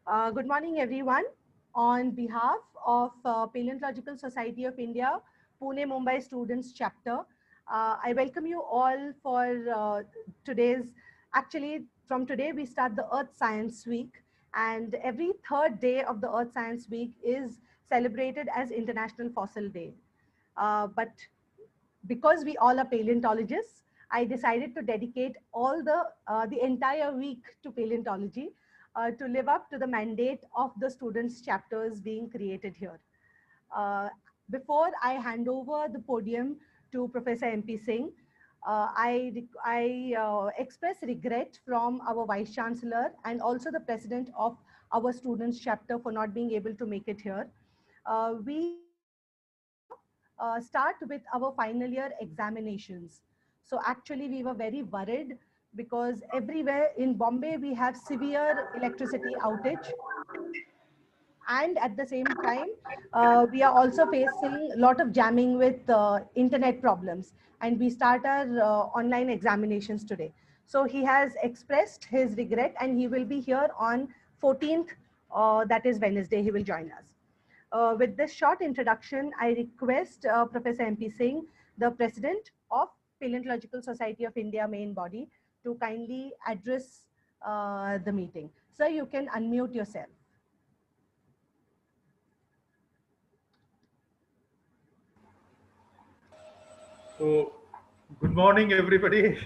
Good morning, everyone. On behalf of Paleontological Society of India, Pune Mumbai Students Chapter, I welcome you all for today's. Actually, from today we start the Earth Science Week, and every third day of the Earth Science Week is celebrated as International Fossil Day. But because we all are paleontologists, I decided to dedicate all the entire week to paleontology to live up to the mandate of the students' chapters being created here. Uh, Before I hand over the podium to Professor MP Singh, I express regret from our Vice Chancellor and also the President of our students' chapter for not being able to make it here. We start with our final year examinations. So actually we were very worried because everywhere in Bombay we have severe electricity outage, and at the same time we are also facing a lot of jamming with internet problems, and we start our online examinations today. So he has expressed his regret and he will be here on 14th, that is Wednesday, he will join us. With this short introduction, I request Professor MP Singh, the President of Paleontological Society of India main body, to kindly address the meeting. Sir, you can unmute yourself. So, good morning, everybody.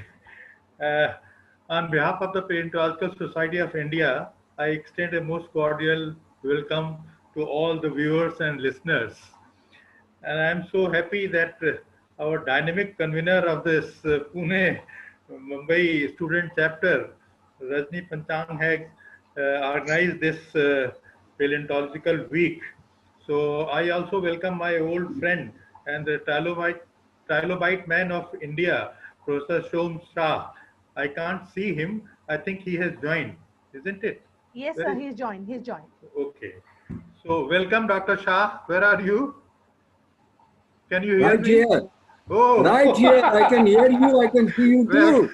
Uh, on behalf of the Paleontological Society of India, I extend a most cordial welcome to all the viewers and listeners. And I'm so happy that our dynamic convener of this Pune Mumbai student chapter, Rajni Panchang, has organized this paleontological week. So I also welcome my old friend and the trilobite man of India, Professor Shom Shah. I can't see him. I think he has joined, isn't it? Yes, Where sir, is? he's joined. He's joined. Okay. So welcome, Dr. Shah. Where are you? Can you hear Right me? here. Oh, Right here. I can hear you. I can see you well, too.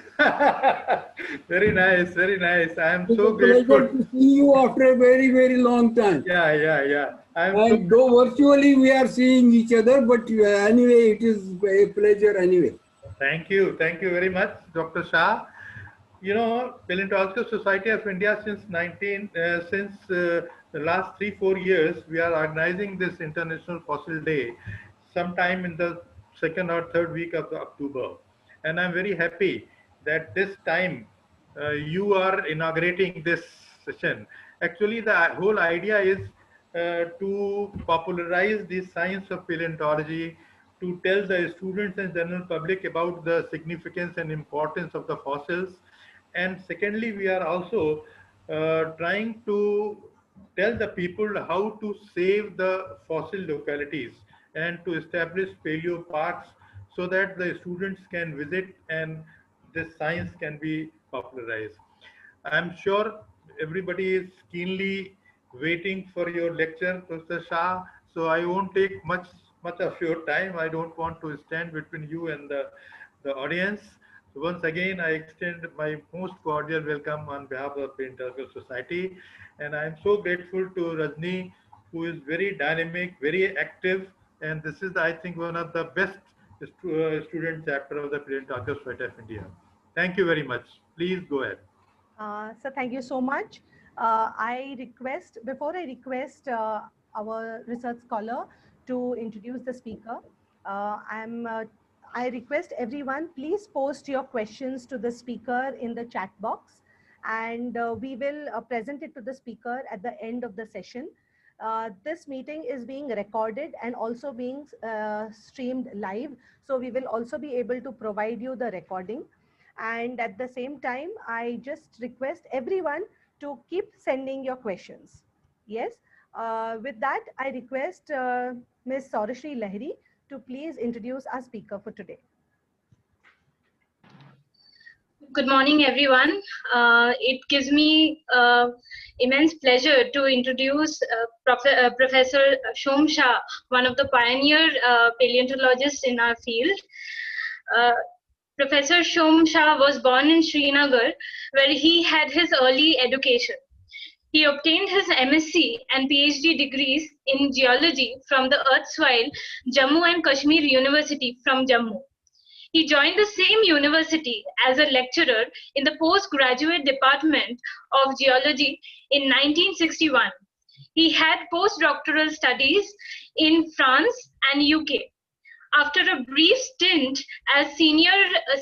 very nice, very nice. I am It's so a pleasure grateful. to see you after a very, very long time. Yeah, yeah, yeah. I am so And though virtually we are seeing each other, but anyway, it is a pleasure anyway. Thank you very much, Dr. Shah. You know, Paleontological Society of India since the last 3 4 years, we are organizing this International Fossil Day, sometime in the second or third week of the October, and I'm very happy that this time you are inaugurating this session. Actually, the whole idea is to popularize the science of paleontology, to tell the students and general public about the significance and importance of the fossils. And secondly, we are also trying to tell the people how to save the fossil localities and to establish paleo parks so that the students can visit and this science can be popularized. I'm sure everybody is keenly waiting for your lecture, Professor Shah. So I won't take much of your time. I don't want to stand between you and the audience. So once again, I extend my most cordial welcome on behalf of the Paleontological Society, and I am so grateful to Rajni, who is very dynamic, very active, and this is, I think, one of the best student chapter of the Paleontological Society of India. Thank you very much. Please go ahead. So thank you so much. Before I request our research scholar to introduce the speaker, I request everyone, please post your questions to the speaker in the chat box, and we will present it to the speaker at the end of the session. This meeting is being recorded and also being streamed live. So we will also be able to provide you the recording. And at the same time, I just request everyone to keep sending your questions. Yes. With that, I request Ms. Saurashri Lahiri to please introduce our speaker for today. Good morning, everyone. It gives me immense pleasure to introduce Professor Shom Shah, one of the pioneer paleontologists in our field. Professor Shom Shah was born in Srinagar, where he had his early education. He obtained his MSc and PhD degrees in geology from the erstwhile Jammu and Kashmir University from Jammu. He joined the same university as a lecturer in the postgraduate department of geology in 1961. He had postdoctoral studies in France and UK. After a brief stint as senior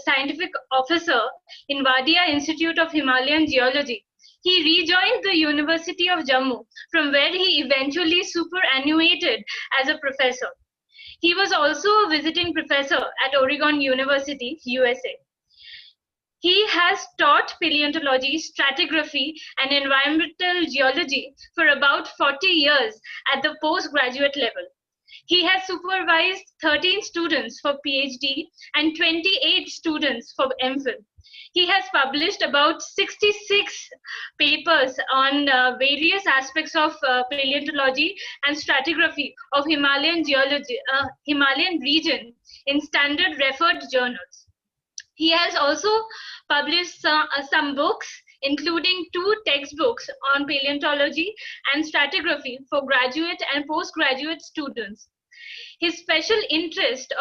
scientific officer in Wadia Institute of Himalayan Geology, he rejoined the University of Jammu, from where he eventually superannuated as a professor. He was also a visiting professor at Oregon University, USA. He has taught paleontology, stratigraphy, and environmental geology for about 40 years at the postgraduate level. He has supervised 13 students for PhD and 28 students for MPhil. He has published about 66 papers on various aspects of paleontology and stratigraphy of Himalayan geology, Himalayan region in standard referred journals. He has also published some books, including 2 textbooks on paleontology and stratigraphy for graduate and postgraduate students. His special interest,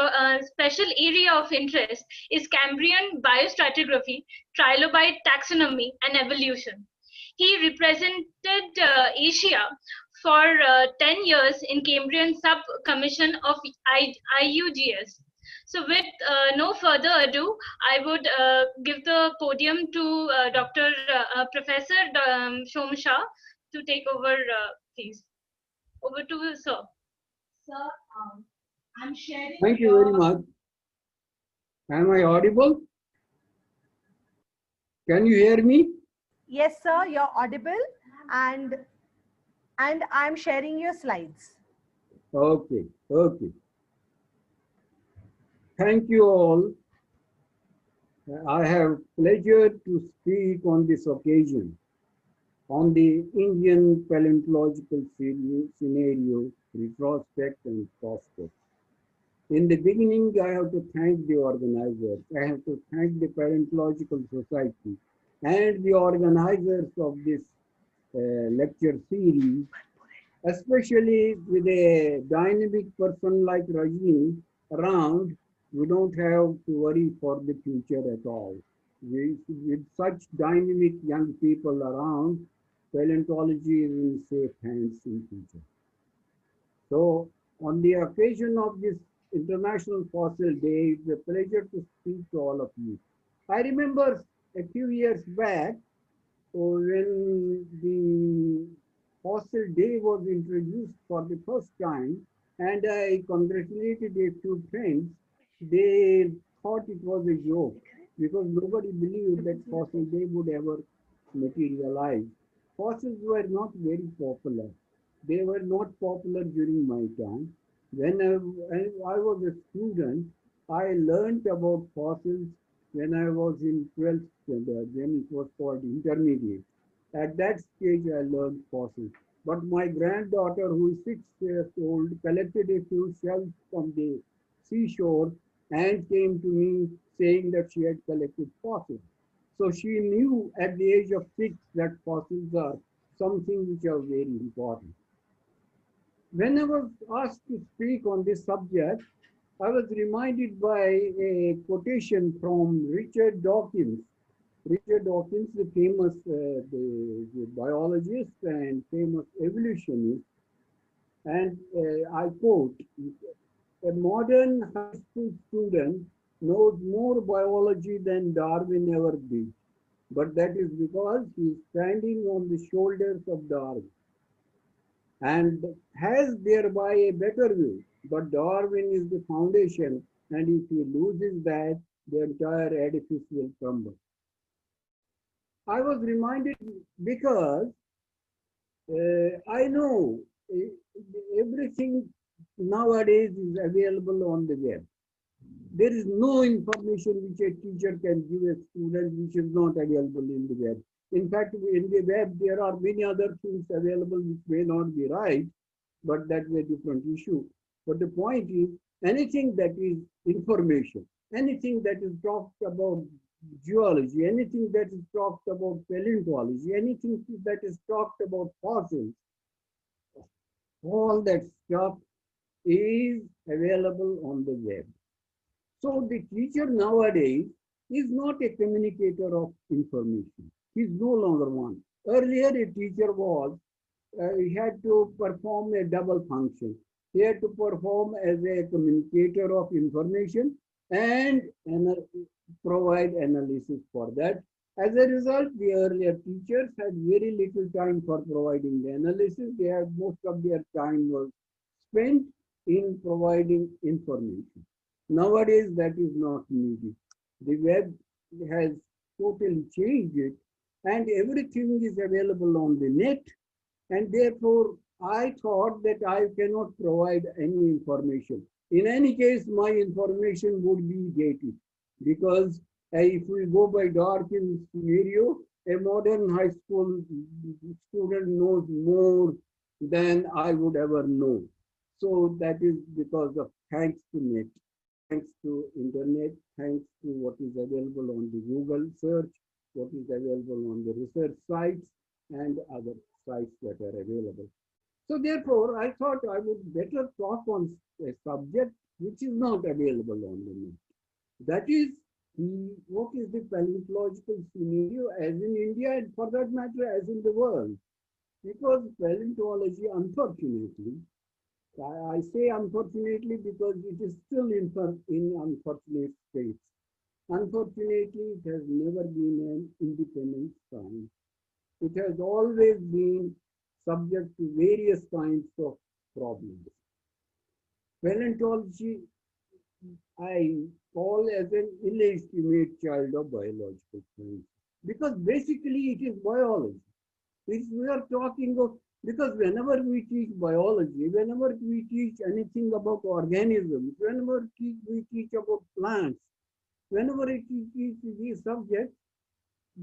special area of interest, is Cambrian biostratigraphy, trilobite taxonomy, and evolution. He represented Asia for 10 years in Cambrian sub-commission of IUGS. So with no further ado, I would give the podium to Dr. Professor Shom Shah to take over, please. Over to you, sir. Sir, I'm sharing. Thank you very much. Am I audible? Can you hear me? Yes, sir, you're audible, and I'm sharing your slides. Okay, okay. Thank you all. I have pleasure to speak on this occasion on the Indian paleontological scenario, retrospect and prospect. In the beginning, I have to thank the organizers. I have to thank the Paleontological Society and the organizers of this lecture series, especially with a dynamic person like Rajni around. We don't have to worry for the future at all. With such dynamic young people around, paleontology is in safe hands in future. So, on the occasion of this International Fossil Day, it's a pleasure to speak to all of you. I remember a few years back when the Fossil Day was introduced for the first time, and I congratulated a few friends. They thought it was a joke because nobody believed that Fossil Day would ever materialize. Fossils were not very popular. They were not popular during my time. When I was a student, I learned about fossils when I was in 12th standard, then it was called intermediate. At that stage, I learned fossils. But my granddaughter, who is 6 years old, collected a few shells from the seashore and came to me saying that she had collected fossils. So she knew at the age of 6 that fossils are something which are very important. When I was asked to speak on this subject, I was reminded by a quotation from Richard Dawkins. Richard Dawkins, the famous the biologist and famous evolutionist. And I quote, a modern high school student knows more biology than Darwin ever did. But that is because he is standing on the shoulders of Darwin and has thereby a better view. But Darwin is the foundation, and if he loses that, the entire edifice will crumble. I was reminded because I know everything nowadays is available on the web. There is no information which a teacher can give a student which is not available in the web. In fact, in the web, there are many other things available which may not be right, but that's a different issue. But the point is, anything that is information, anything that is talked about geology, anything that is talked about paleontology, anything that is talked about fossils, all that stuff is available on the web. So the teacher nowadays is not a communicator of information. He's no longer one. Earlier, a teacher was, he had to perform a double function. He had to perform as a communicator of information and provide analysis for that. As a result, the earlier teachers had very little time for providing the analysis. They had most of their time was spent in providing information. Nowadays, that is not needed. The web has totally changed it, and everything is available on the net. And therefore, I thought that I cannot provide any information. In any case, my information would be dated because if we go by Dawkins' scenario, a modern high school student knows more than I would ever know. So that is because of thanks to net, thanks to internet, thanks to what is available on the Google search, what is available on the research sites and other sites that are available. So therefore, I thought I would better talk on a subject which is not available on the net. That is, what is the paleontological scenario as in India and for that matter as in the world. Because paleontology, unfortunately, I say unfortunately because it is still in unfortunate states. Unfortunately, it has never been an independent science. It has always been subject to various kinds of problems. Paleontology, I call as an illegitimate child of biological science because basically it is biology. We are talking of, because whenever we teach biology, whenever we teach anything about organisms, whenever we teach about plants, whenever we teach these subjects,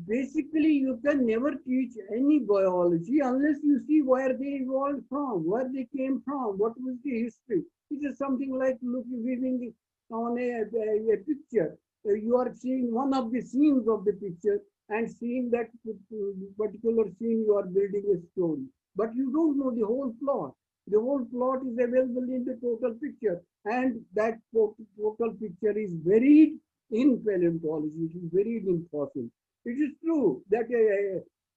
basically you can never teach any biology unless you see where they evolved from, where they came from, what was the history. It is something like looking on a picture. You are seeing one of the scenes of the picture and seeing that particular scene you are building a story. But you don't know the whole plot. The whole plot is available in the total picture. And that total picture is buried in paleontology. It is buried in fossils. It is true that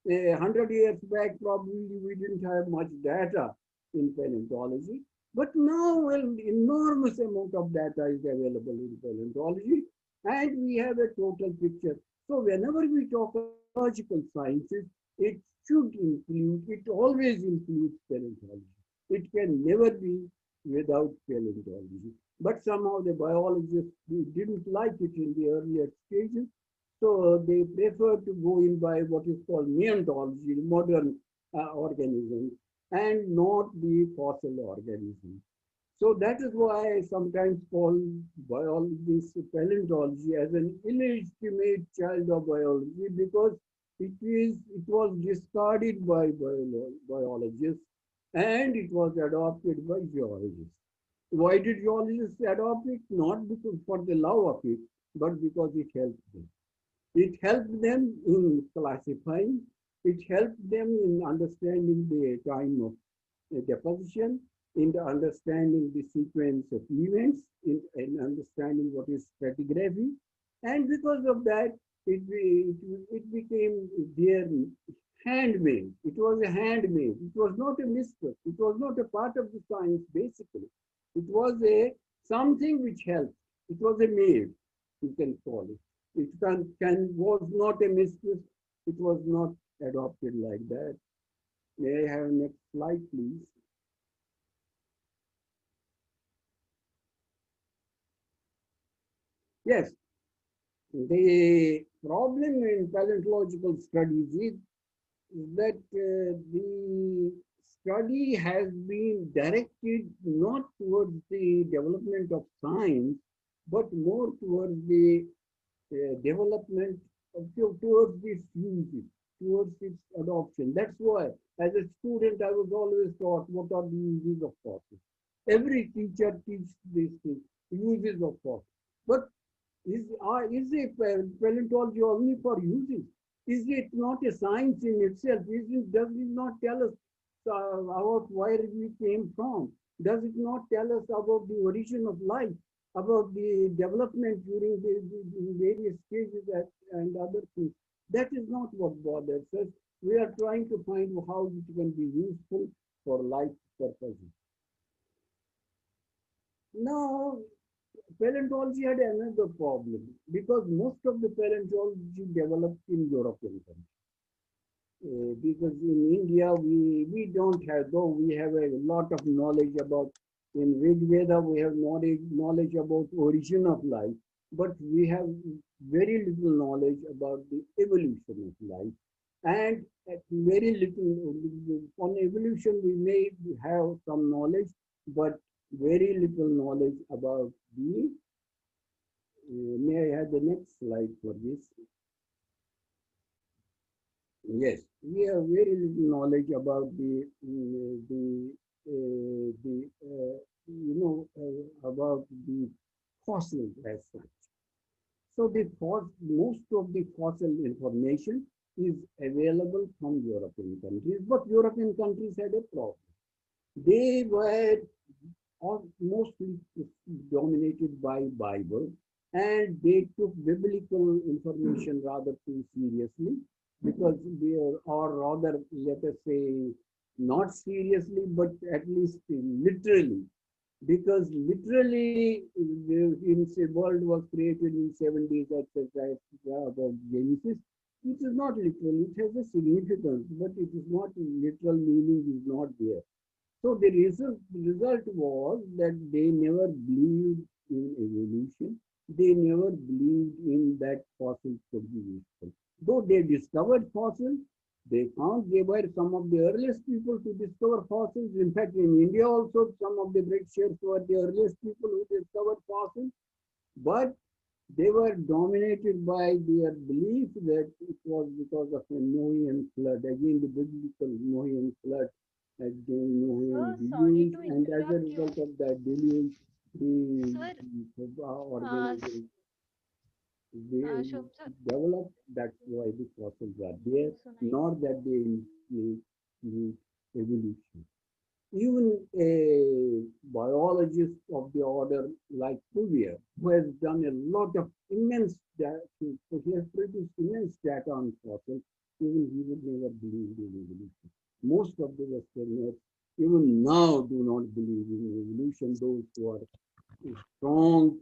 100 years back, probably we didn't have much data in paleontology. But now an enormous amount of data is available in paleontology, and we have a total picture. So whenever we talk biological sciences, it should include, it always includes paleontology. It can never be without paleontology. But somehow the biologists didn't like it in the earlier stages. So they prefer to go in by what is called neontology, modern organisms, and not the fossil organisms. So that is why I sometimes call biology, paleontology as an illegitimate child of biology because it was discarded by biologists and it was adopted by geologists. Why did geologists adopt it? Not because for the love of it, but because it helped them. It helped them in classifying. It helped them in understanding the time of deposition, in understanding the sequence of events, in understanding what is stratigraphy. And because of that, it became their handmade. It was a handmade. It was not a mistress. It was not a part of the science, basically. It was something which helped. It was a maid, you can call it. It was not a mistress. It was not adopted like that. May I have next slide, please? Yes, the problem in paleontological studies is that the study has been directed not towards the development of science, but more towards the development towards its uses, towards its adoption. That's why, as a student, I was always taught what are the uses of fossils. Every teacher teaches these things, uses of fossils. But Is a paleontology only for uses? Is it not a science in itself? Does it not tell us about where we came from? Does it not tell us about the origin of life, about the development during the various stages and other things? That is not what bothers us. We are trying to find how it can be useful for life purposes. Now, paleontology had another problem because most of the paleontology developed in European countries. Because in India, we don't have, though we have a lot of knowledge about, in Rig Veda, we have knowledge about origin of life, but we have very little knowledge about the evolution of life. And very little, on evolution, we may have some knowledge, but very little knowledge about the, may I have the next slide for this? Yes, we have very little knowledge about about the fossils as such. So most of the fossil information is available from European countries, but European countries had a problem. They were mostly dominated by Bible, and they took biblical information rather too seriously because they are, or rather, let us say, not seriously, but at least literally, because literally, in say, world was created in 7 days, etc., about Genesis. It is not literal. It has a significance, but it is not literal meaning is not there. So the result was that they never believed in evolution. They never believed in that fossils could be useful. Though they discovered fossils, they were some of the earliest people to discover fossils. In fact, in India also, some of the Britishers were the earliest people who discovered fossils. But they were dominated by their belief that it was because of a Noahian flood. Again, the biblical Noahian flood had been Noahian Sorry deluge, to and as a interrupt result you. of that deluge, Sir, the uh, organism they Shobh sir, developed. That's why the fossils are there, सुनाई नहीं not they that they need evolution. Even a biologist of the order like Cuvier, who has done a lot of immense data, he has produced immense data on fossils, even he would never believe in evolution. Most of the Westerners, even now, do not believe in evolution. Those who are strong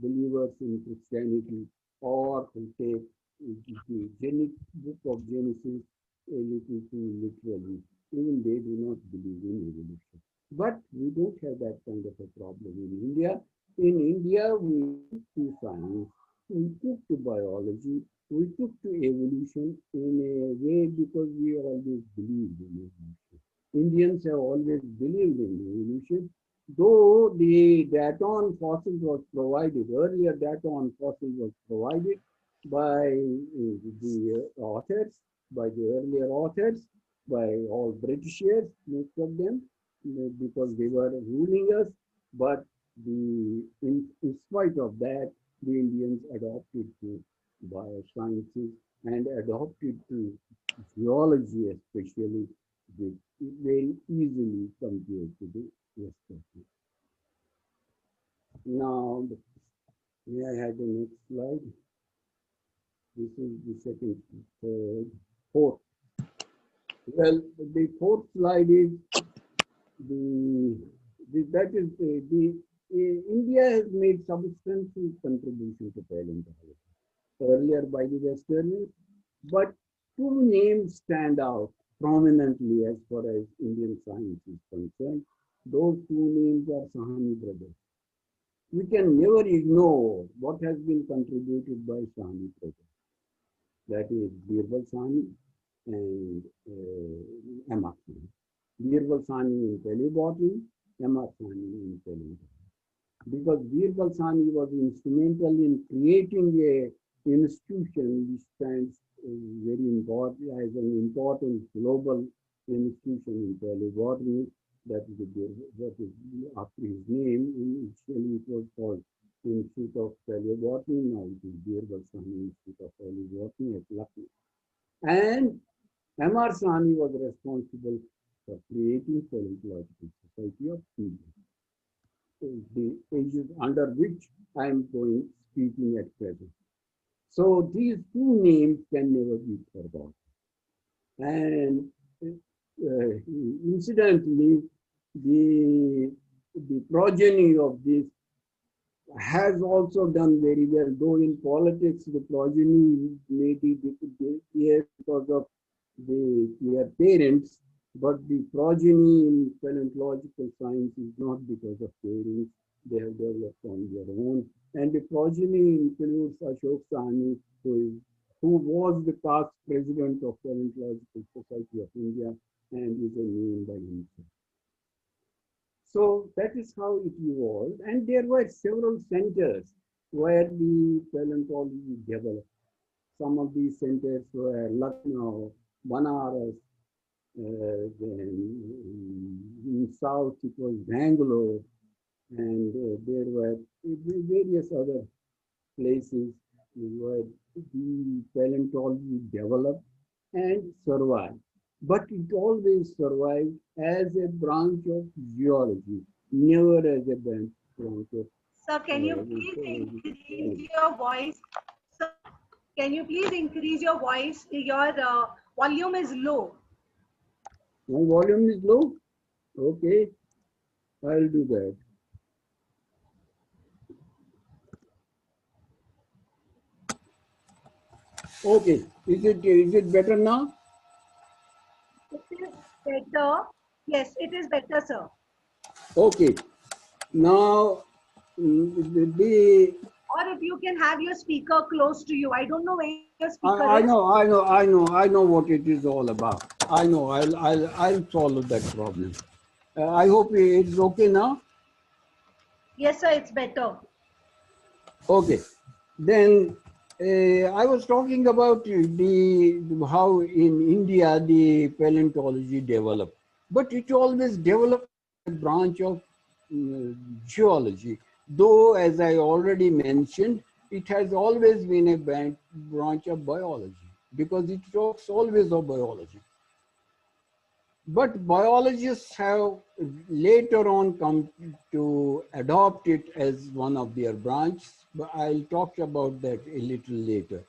believers in Christianity or who take the book of Genesis a little too literally. Even they do not believe in evolution. But we don't have that kind of a problem in India. In India, we took to science, we took to biology, we took to evolution in a way because we always believed in evolution. Indians have always believed in evolution, though the data on fossils was provided, earlier data on fossils was provided by the authors, by the earlier authors, by all Britishers, most of them, because they were ruling us. But in spite of that, the Indians adopted to biosciences and adopted to geology, especially, very easily compared to the Western. Now, may I have the next slide? This is the second, third, fourth. Well, the fourth slide is India has made substantial contribution to paleontology earlier by the Westerners, but two names stand out prominently as far as Indian science is concerned. Those two names are Sahani brothers. We can never ignore what has been contributed by Sahani brothers. That is Birbal Sahni and M.R. Sahni. Birbal Sahni in paleobotany, M.R. Sahni in paleontology. Because Birbal Sahni was instrumental in creating a institution which stands very important as an important global institution in paleobotany. That is what is after his name. Initially, it was called Institute of Paleobotany, now it is Birbal Sahni Institute of Paleobotany at Lucknow. And M.R. Sahni was responsible for creating Paleontological Society of India, the ages under which I am going speaking at present. So these two names can never be forgotten. And incidentally, the progeny of this has also done very well, though in politics the progeny may be here because of their parents, but the progeny in paleontological science is not because of parents. They have developed on their own. And the progeny includes Ashok Sahni, who was the past president of Paleontological Society of India and is a name by himself. So that is how it evolved. And there were several centers where the paleontology developed. Some of these centers were Lucknow, Banaras, then in south it was Bangalore, and there were various other places where the paleontology developed and survived. But it always survived as a branch of geology, never as a branch of. Sir, can you please increase your voice? Sir, can you please increase your voice? Your volume is low. My volume is low? Okay, I'll do that. Okay, is it better now? It is better. Yes, it is better, sir. Okay, now the Or if you can have your speaker close to you. I don't know where your speaker I is. know what it is all about. I know. I'll solve that problem. I hope it's okay now. Yes, sir, it's better. Okay, then I was talking about how in India the paleontology developed, but it always developed a branch of geology. Though, as I already mentioned, it has always been a branch of biology because it talks always of biology. But biologists have later on come to adopt it as one of their branches. But I'll talk about that a little later.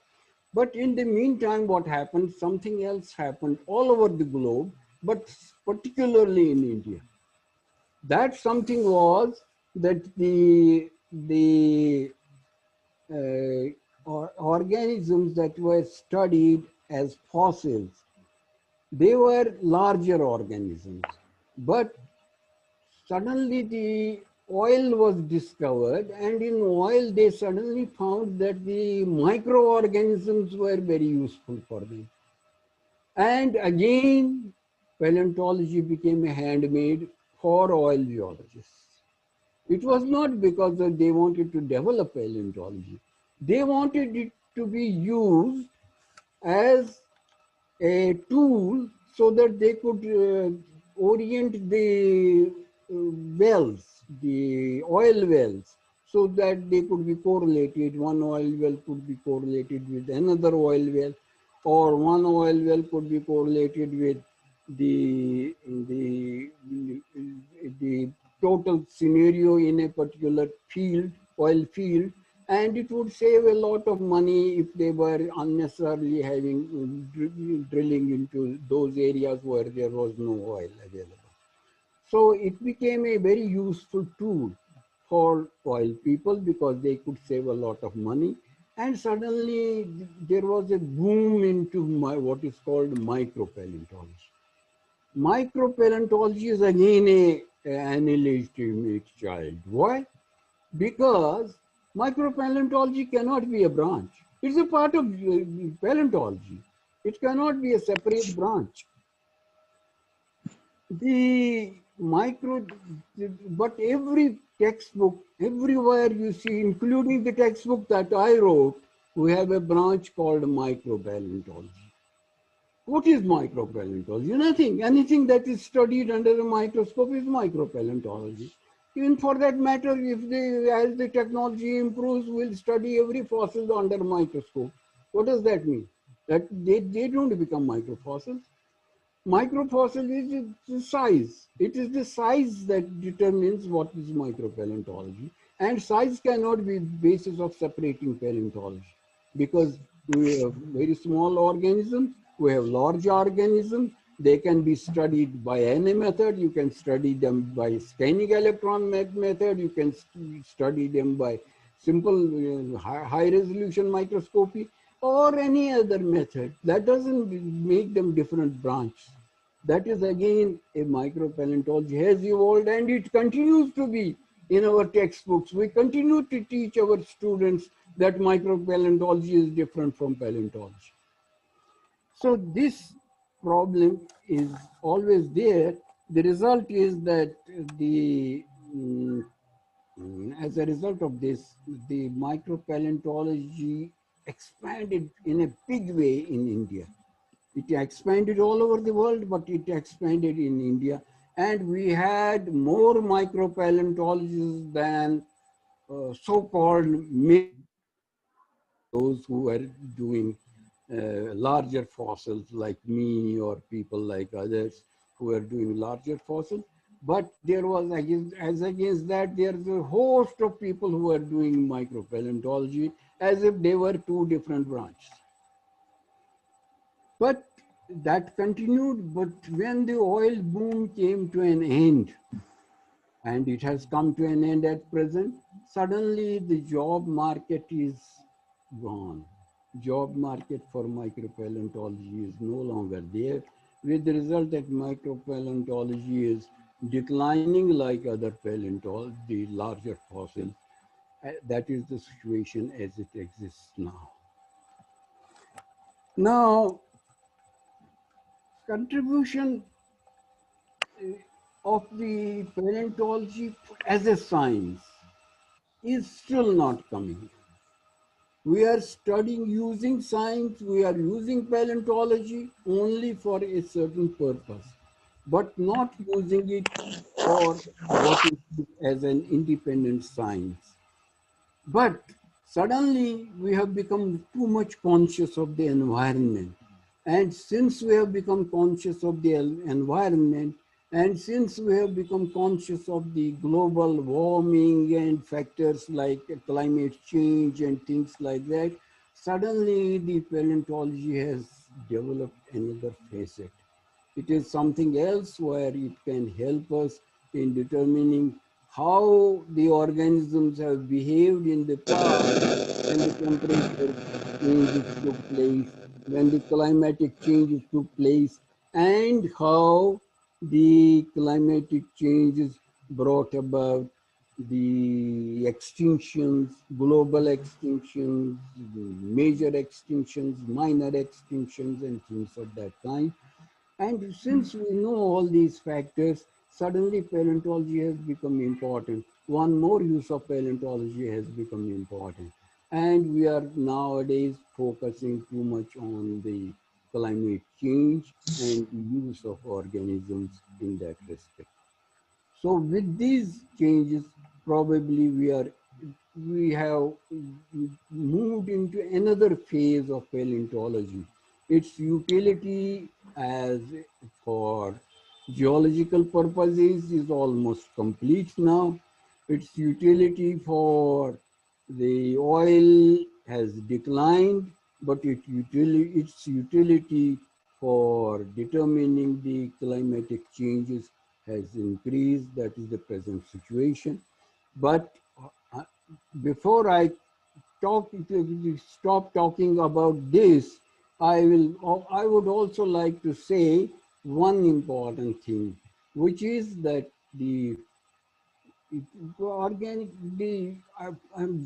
But in the meantime, what happened? Something else happened all over the globe, but particularly in India. That something was that the organisms that were studied as fossils, they were larger organisms, but suddenly the oil was discovered, and in oil they suddenly found that the microorganisms were very useful for them. And again, paleontology became a handmaid for oil geologists. It was not because they wanted to develop paleontology. They wanted it to be used as a tool so that they could orient the wells, the oil wells, so that they could be correlated. One oil well could be correlated with another oil well, or one oil well could be correlated with the total scenario in a particular field, oil field, and it would save a lot of money if they were unnecessarily having drilling into those areas where there was no oil available. So it became a very useful tool for oil people because they could save a lot of money. And suddenly there was a boom into what is called micropaleontology. Micropaleontology is again an illegitimate child. Why? Because micropaleontology cannot be a branch. It's a part of paleontology. It cannot be a separate branch. But every textbook, everywhere you see, including the textbook that I wrote, we have a branch called micropaleontology. What is micropaleontology? Nothing. Anything that is studied under a microscope is micropaleontology. Even for that matter, as the technology improves, we'll study every fossil under microscope. What does that mean? That they don't become microfossils. Microfossil is the size. It is the size that determines what is micropaleontology. And size cannot be basis of separating paleontology, because we have very small organisms, we have large organisms. They can be studied by any method. You can study them by scanning electron method. You can study them by simple high resolution microscopy or any other method. That doesn't make them different branches. That is again a micropaleontology has evolved, and it continues to be in our textbooks. We continue to teach our students that micropaleontology is different from paleontology. So this problem is always there. The result is that as a result of this, the micropaleontology expanded in a big way in India. It expanded all over the world, but it expanded in India. And we had more micropaleontologists than so-called those who were doing larger fossils like me or people like others who are doing larger fossils. But there was, as against that, there's a host of people who are doing micropaleontology as if they were two different branches. But that continued, but when the oil boom came to an end, and it has come to an end at present, suddenly the job market is gone. Job market for micropaleontology is no longer there, with the result that micropaleontology is declining like other paleontology, the larger fossils. That is the situation as it exists now. Now, contribution of the paleontology as a science is still not coming. We are studying using science, we are using paleontology only for a certain purpose, but not using it for what it is as an independent science. But suddenly we have become too much conscious of the environment. And since we have become conscious of the environment, and since we have become conscious of the global warming and factors like climate change and things like that, suddenly the paleontology has developed another facet. It is something else where it can help us in determining how the organisms have behaved in the past when the temperature changes took place, when the climatic changes took place, and how the climatic changes brought about the extinctions, global extinctions, major extinctions, minor extinctions, and things of that kind. And since we know all these factors, suddenly paleontology has become important. One more use of paleontology has become important. And we are nowadays focusing too much on the climate change and use of organisms in that respect. So with these changes, probably we have moved into another phase of paleontology. Its utility as for geological purposes is almost complete now. Its utility for the oil has declined, but its utility for determining the climatic changes has increased. That is the present situation. But before I stop talking about this, I would also like to say one important thing, which is that the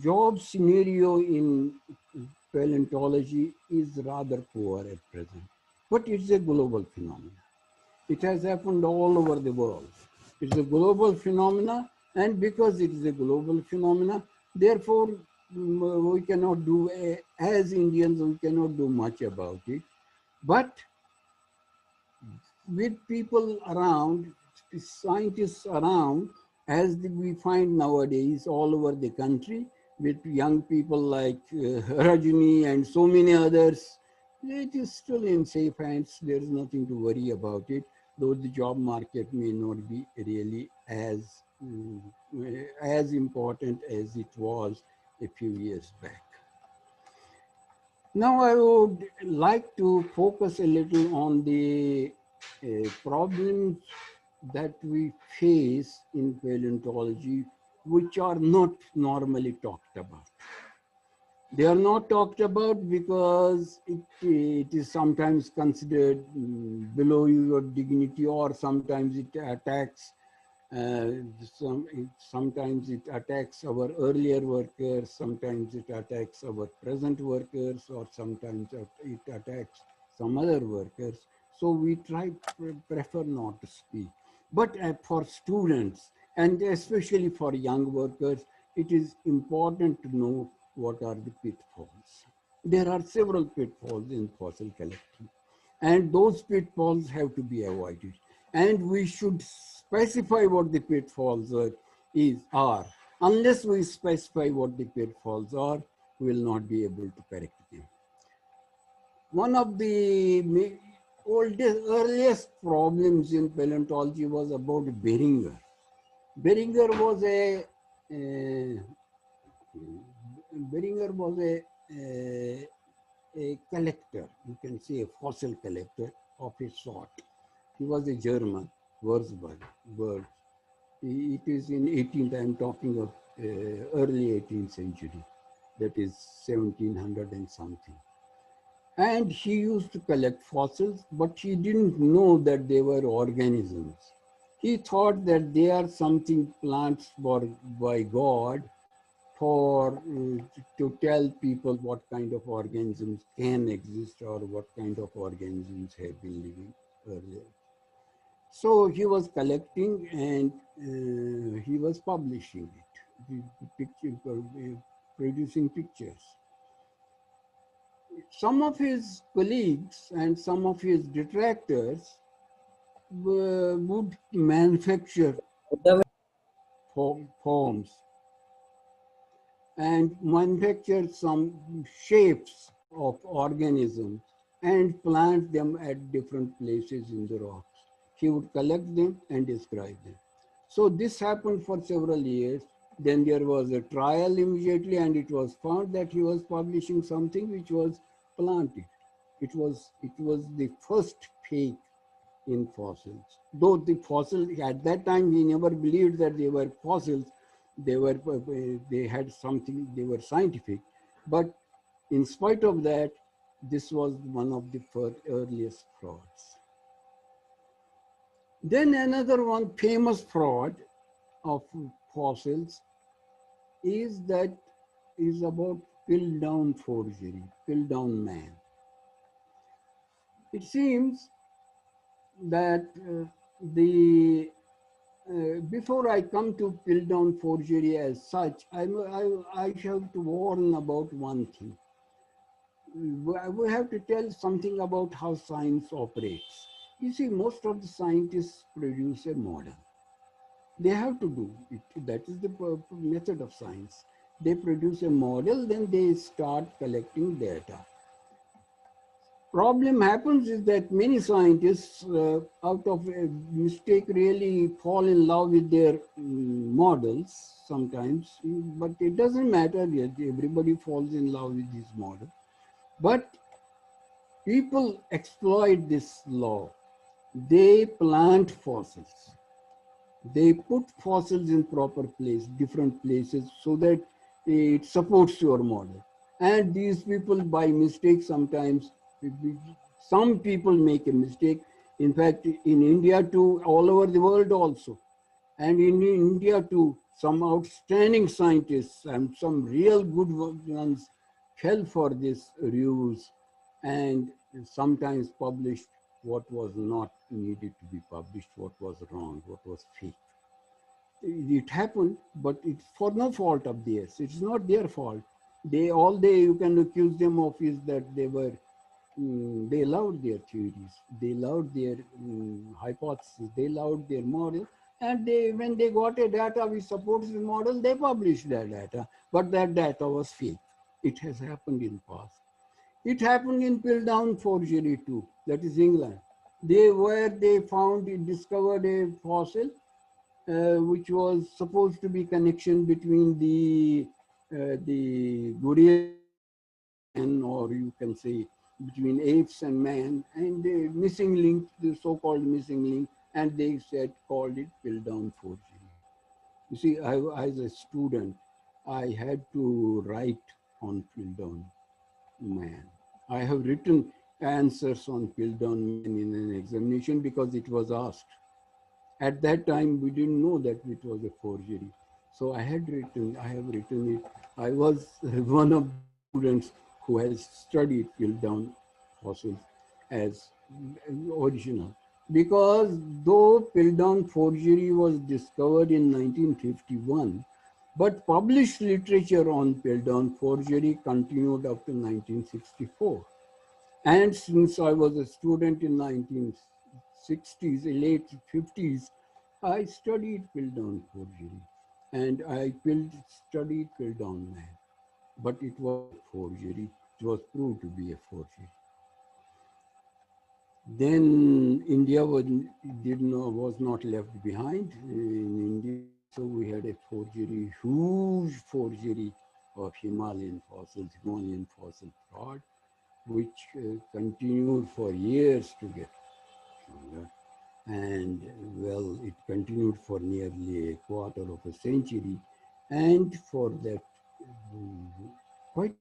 job scenario in paleontology is rather poor at present, but it's a global phenomenon. It has happened all over the world. It's a global phenomena, and because it is a global phenomena, therefore we cannot do, as Indians, we cannot do much about it. But with people around, scientists around, as we find nowadays all over the country with young people like Rajni and so many others, it is still in safe hands. There is nothing to worry about it, though the job market may not be really as important as it was a few years back. Now I would like to focus a little on the problems that we face in paleontology, which are not normally talked about. They are not talked about because it is sometimes considered below your dignity, or sometimes it attacks sometimes it attacks our earlier workers, sometimes it attacks our present workers, or sometimes it attacks some other workers. So we prefer not to speak. But for students, and especially for young workers, it is important to know what are the pitfalls. There are several pitfalls in fossil collecting, and those pitfalls have to be avoided. And we should specify what the pitfalls are. Unless we specify what the pitfalls are, we will not be able to correct them. One of the earliest problems in paleontology was about Beringer. Beringer was a collector, you can say a fossil collector of a sort. He was a German, Würzburg. It is in 18th, I'm talking of early 18th century, that is 1700 and something. And he used to collect fossils, but he didn't know that they were organisms. He thought that they are something plants by God for to tell people what kind of organisms can exist or what kind of organisms have been living earlier. So he was collecting and he was publishing it, producing pictures. Some of his colleagues and some of his detractors would manufacture forms and manufacture some shapes of organisms and plant them at different places in the rocks. He would collect them and describe them. So this happened for several years. Then there was a trial immediately, and it was found that he was publishing something which was planted. It was the first fake in fossils. Though the fossil at that time he never believed that they were fossils. They had something. They were scientific, but in spite of that, this was one of the earliest frauds. Then another one famous fraud of fossils is about Piltdown forgery, Piltdown man. It seems that before I come to Piltdown forgery as such, I have to warn about one thing. We have to tell something about how science operates. You see, most of the scientists produce a model. They have to do it. That is the method of science. They produce a model, then they start collecting data. Problem happens is that many scientists, out of a mistake, really fall in love with their models sometimes, but it doesn't matter yet. Everybody falls in love with his model. But people exploit this law. They plant fossils. They put fossils in proper place, different places, so that it supports your model. And these people, by mistake, sometimes, some people make a mistake. In fact, in India too, all over the world also. And in India too, some outstanding scientists and some real good ones fell for this ruse and sometimes published what was not needed to be published, what was wrong, what was fake. It happened, but it's for no fault of theirs. It's not their fault. You can accuse them of is that they loved their theories, they loved their hypotheses, they loved their model, And when they got a data which supports the model, they published that data, but that data was fake. It has happened in past. It happened in Piltdown forgery too, that is England. They discovered a fossil which was supposed to be connection between the gorilla, or you can say between apes and man, and the missing link, the so-called missing link, and they called it Piltdown forgery. You see, as a student, I had to write on Piltdown man. I have written answers on Piltdown man in an examination because it was asked. At that time, we didn't know that it was a forgery. So I have written it. I was one of the students who has studied Piltdown fossils as original. Because though Piltdown forgery was discovered in 1951, but published literature on Piltdown forgery continued up to 1964. And since I was a student in 1960s, late 50s, I studied Piltdown forgery, and I studied Piltdown man, but it was forgery. It was proved to be a forgery. Then India was not left behind. In India, so we had a forgery, huge forgery of Himalayan fossil fraud, which continued for years to get stronger. And well, it continued for nearly a quarter of a century. And for that, quite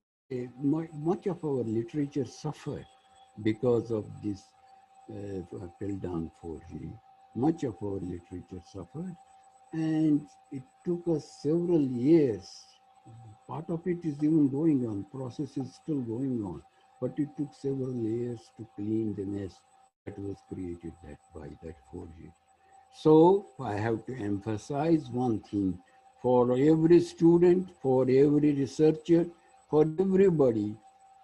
much of our literature suffered because of this Piltdown forgery. Much of our literature suffered, and it took us several years. Part of it is even going on, process is still going on, but it took several years to clean the mess that was created by that forgery. So I have to emphasize one thing: for every student, for every researcher, for everybody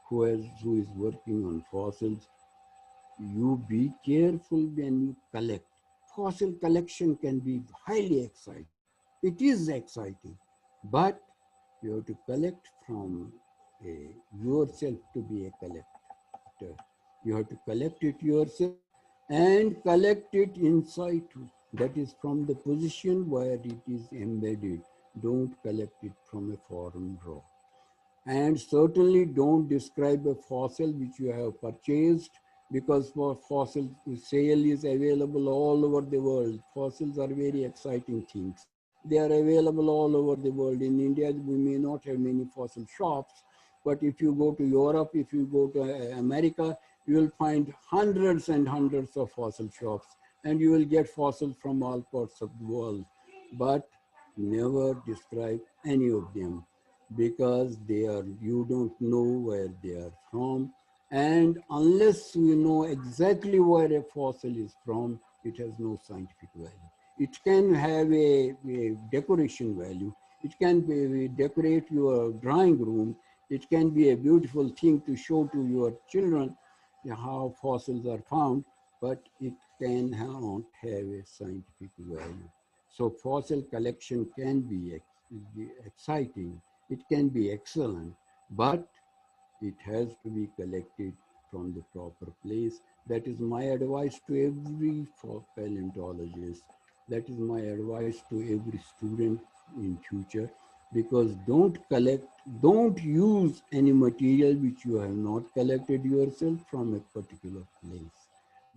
who is working on fossils, you be careful when you collect. Fossil collection can be highly exciting. It is exciting, but you have to collect from yourself to be a collector. You have to collect it yourself and collect it in situ. That is from the position where it is embedded. Don't collect it from a foreign draw. And certainly don't describe a fossil which you have purchased, because for fossil sale is available all over the world. Fossils are very exciting things. They are available all over the world. In India, we may not have many fossil shops, but if you go to Europe, if you go to America, you will find hundreds and hundreds of fossil shops, and you will get fossils from all parts of the world. But never describe any of them, because you don't know where they are from. And unless you know exactly where a fossil is from, it has no scientific value. It can have a decoration value. It can decorate your drawing room. It can be a beautiful thing to show to your children how fossils are found, but it cannot have a scientific value. So fossil collection can be exciting, it can be excellent, but it has to be collected from the proper place. That is my advice to every paleontologist. That is my advice to every student in future, because don't use any material which you have not collected yourself from a particular place.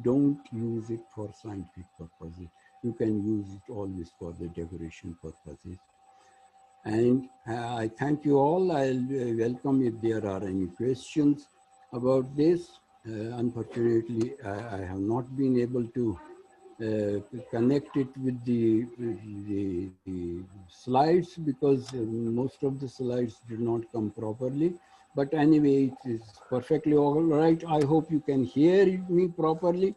Don't use it for scientific purposes. You can use it always for the decoration purposes. And I thank you all. I'll welcome if there are any questions about this. Unfortunately, I have not been able to connect it with the slides, because most of the slides did not come properly. But anyway, it is perfectly all right. I hope you can hear me properly.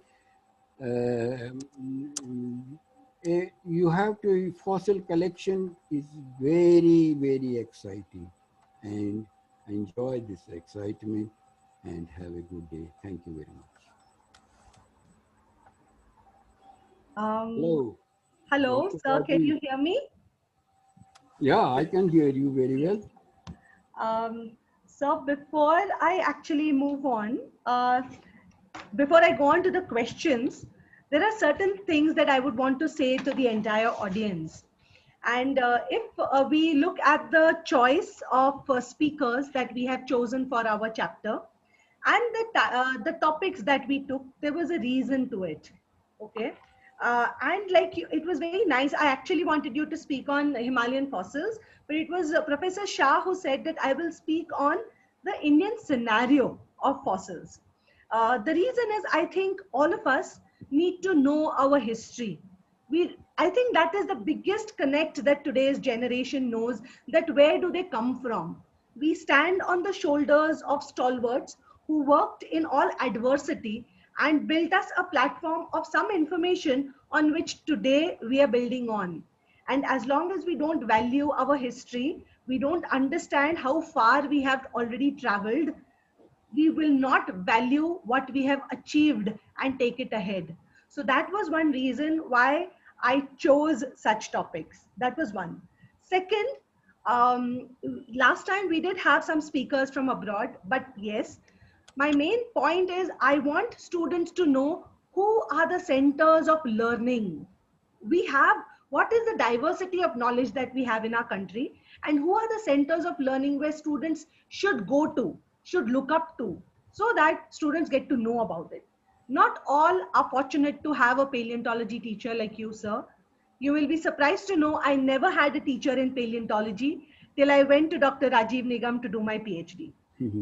You have to, fossil collection is very, very exciting, and enjoy this excitement and have a good day. Thank you very much. Um, Hello. Hello, Dr. sir, can Rajiv. you hear me? Yeah, I can hear you very well. So before I actually move on, before I go on to the questions, there are certain things that I would want to say to the entire audience. And if we look at the choice of speakers that we have chosen for our chapter and the topics that we took, there was a reason to it. Okay. And like it was very nice. I actually wanted you to speak on Himalayan fossils, but it was Professor Shah who said that I will speak on the Indian scenario of fossils. The reason is I think all of us need to know our history. I think that is the biggest connect that today's generation knows, that where do they come from. We stand on the shoulders of stalwarts who worked in all adversity and built us a platform of some information on which today we are building on. And as long as we don't value our history, we don't understand how far we have already traveled, we will not value what we have achieved and take it ahead. So that was one reason why I chose such topics. That was one. Second, last time we did have some speakers from abroad, but yes, my main point is I want students to know who are the centers of learning. We have, what is the diversity of knowledge that we have in our country, and who are the centers of learning where students should go to, should look up to, so that students get to know about it. Not all are fortunate to have a paleontology teacher like you, sir. You will be surprised to know I never had a teacher in paleontology till I went to Dr. Rajiv Nigam to do my PhD.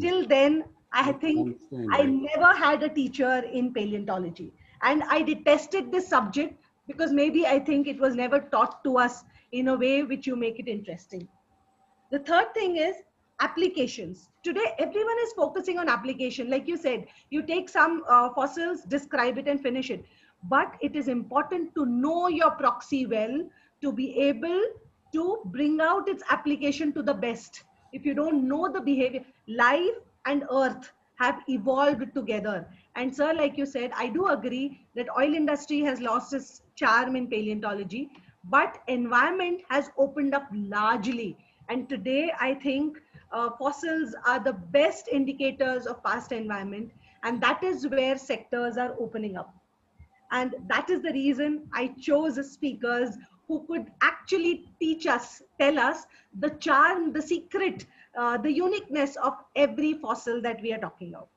Till then, I think I never had a teacher in paleontology. And I detested this subject because maybe I think it was never taught to us in a way which you make it interesting. The third thing is applications. Today, everyone is focusing on application. Like you said, you take some fossils, describe it and finish it. But it is important to know your proxy well to be able to bring out its application to the best. If you don't know the behavior, life and earth have evolved together. And sir, like you said, I do agree that oil industry has lost its charm in paleontology, but environment has opened up largely. And today, I think fossils are the best indicators of past environment. And that is where sectors are opening up. And that is the reason I chose speakers who could actually teach us, tell us the charm, the secret, the uniqueness of every fossil that we are talking of.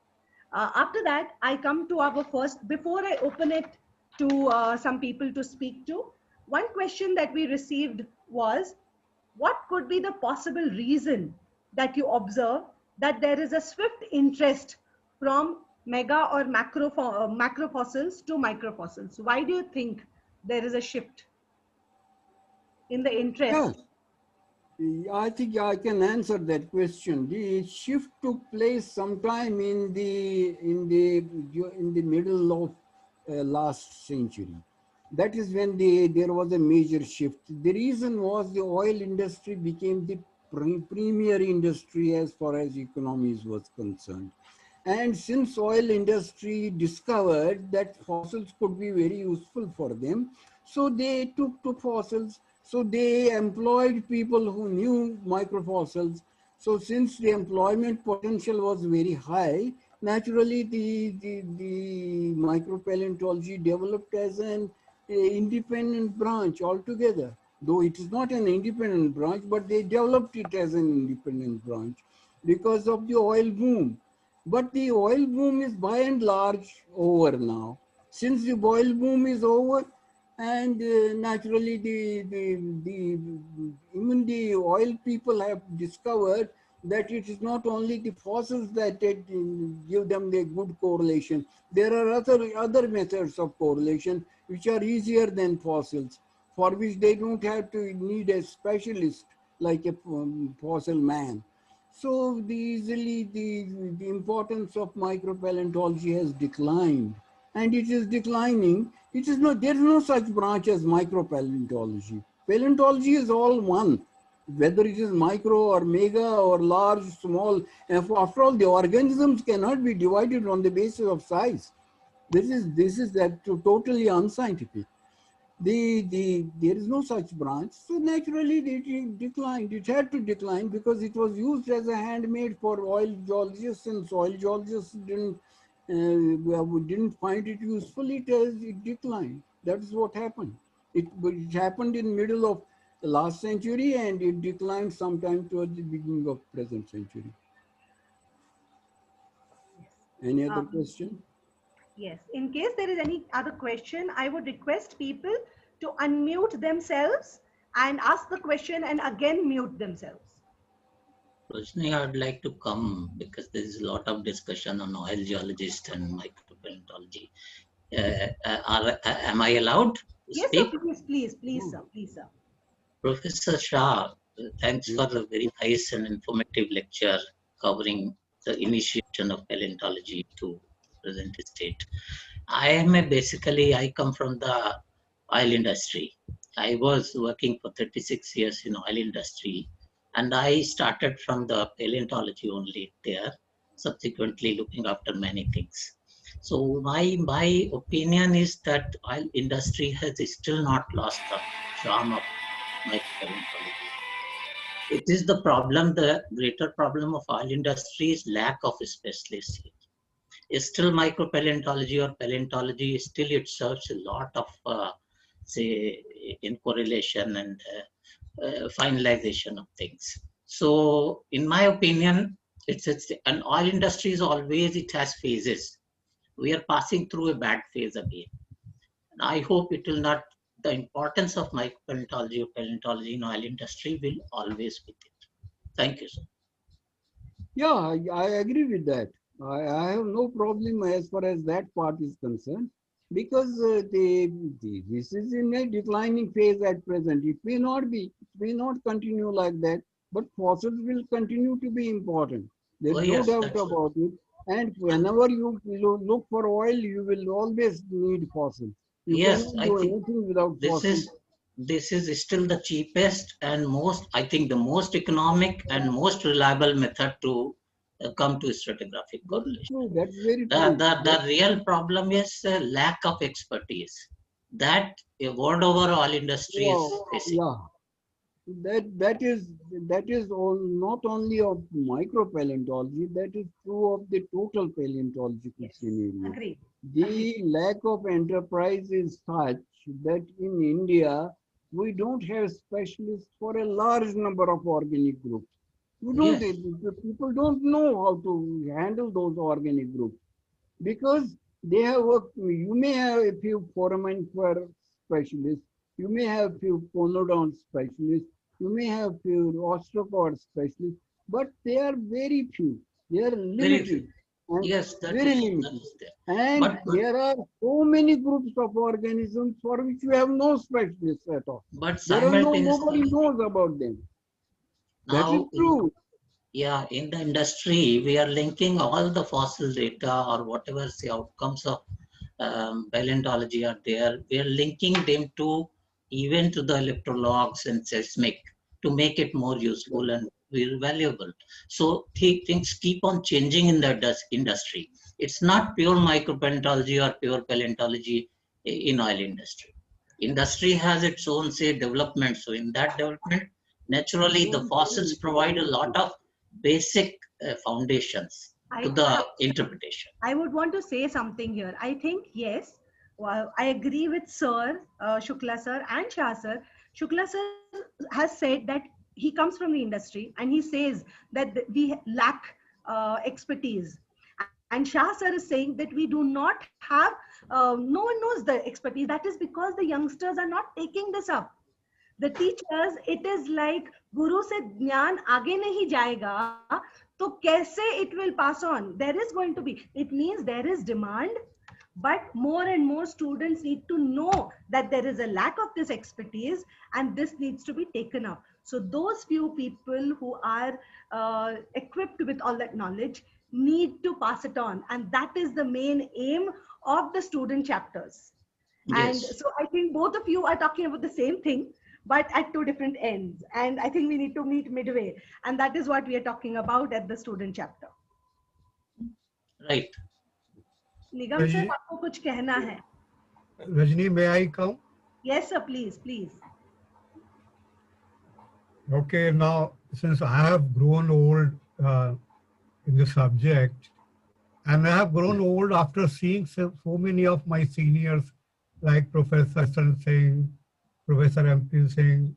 After that, I come to our first, before I open it to some people to speak to, one question that we received was, what could be the possible reason that you observe that there is a swift interest from mega or macro fossils to microfossils? Why do you think there is a shift in the interest? I think I can answer that question. The shift took place sometime in the middle of last century. That is when there was a major shift. The reason was the oil industry became the premier industry as far as economies was concerned. And since oil industry discovered that fossils could be very useful for them, so they took to fossils. So they employed people who knew microfossils. So since the employment potential was very high, naturally the micropaleontology developed as an independent branch altogether. Though it is not an independent branch, but they developed it as an independent branch because of the oil boom. But the oil boom is by and large over now. Since the oil boom is over, and naturally even the oil people have discovered that it is not only the fossils that give them the good correlation. There are other methods of correlation which are easier than fossils, for which they don't have to need a specialist like a fossil man. So the importance of micropaleontology has declined, and it is declining. It is not, there is no such branch as micropaleontology. Paleontology is all one, whether it is micro or mega or large, small. And after all, the organisms cannot be divided on the basis of size. This is that totally unscientific. there is no such branch. So naturally it declined. It had to decline because it was used as a handmaid for oil geologists, and soil geologists didn't find it useful. It declined. That's what happened. It happened in middle of the last century, and it declined sometime towards the beginning of present century. Any other question? Yes. In case there is any other question, I would request people to unmute themselves and ask the question and again mute themselves. Rajni, I'd like to come because there is a lot of discussion on oil geologist and micropaleontology. Am I allowed to Yes, speak? sir, please, sir. Professor Shah, thanks for the very nice and informative lecture covering the initiation of paleontology to present state. I come from the oil industry. I was working for 36 years in oil industry, and I started from the paleontology only there, subsequently looking after many things. So my opinion is that oil industry has still not lost the charm of micropaleontology. It is the greater problem of oil industry is lack of specialists. Still micropaleontology or paleontology, still it serves a lot of, say, in correlation and finalization of things. So in my opinion, it's an oil industry is always, it has phases. We are passing through a bad phase again. And I hope it will not, the importance of micropaleontology or paleontology in oil industry will always be there. Thank you, sir. Yeah, I agree with that. I have no problem as far as that part is concerned, because this is in a declining phase at present. It may not continue like that, but fossils will continue to be important. There's no doubt about it. And whenever you look for oil, you will always need fossils. You cannot do anything without fossils. This is still the cheapest and I think the most economic and most reliable method to come to stratigraphic correlation. That's very true. The real problem is lack of expertise. That a world over oil industry is facing. Yeah. That is all, not only of micropaleontology, that is true of the total paleontological scenario. Agreed. The lack of enterprise is such that in India, we don't have specialists for a large number of organic groups. People don't know how to handle those organic groups, because they have you may have a few foraminifera specialists, you may have few conodont specialists, you may have few ostracod specialists, but they are very few. They are limited. Yes, very limited. And there are so many groups of organisms for which you have no specialists at all. But nobody knows about them. That is true. Yeah, in the industry, we are linking all the fossil data or whatever the outcomes of paleontology are there. We are linking them to even to the electrologs and seismic to make it more useful and valuable. So things keep on changing in the industry. It's not pure micropaleontology or pure paleontology in oil industry. Industry has its own, say, development. So in that development, naturally, the fossils provide a lot of basic foundations to the interpretation. I would want to say something here. I think, yes, well, I agree with Sir, Shukla Sir and Shah Sir. Shukla Sir has said that he comes from the industry and he says that we lack expertise. And Shah Sir is saying that we do not have, no one knows the expertise. That is because the youngsters are not taking this up. The teachers, it is like Guru se jnaan aage nahi jayega, to kaise it will pass on. There is going to be, it means there is demand, but more and more students need to know that there is a lack of this expertise and this needs to be taken up. So those few people who are equipped with all that knowledge need to pass it on. And that is the main aim of the student chapters. Yes. And so I think both of you are talking about the same thing, but at two different ends. And I think we need to meet midway. And that is what we are talking about at the student chapter. Right. Nigam sir, aapko kuch kehna hai? Rajni, may I come? Yes, sir, please, please. Okay, now since I have grown old in the subject, and I have grown old after seeing so many of my seniors like Professor Singh, Professor MP Singh,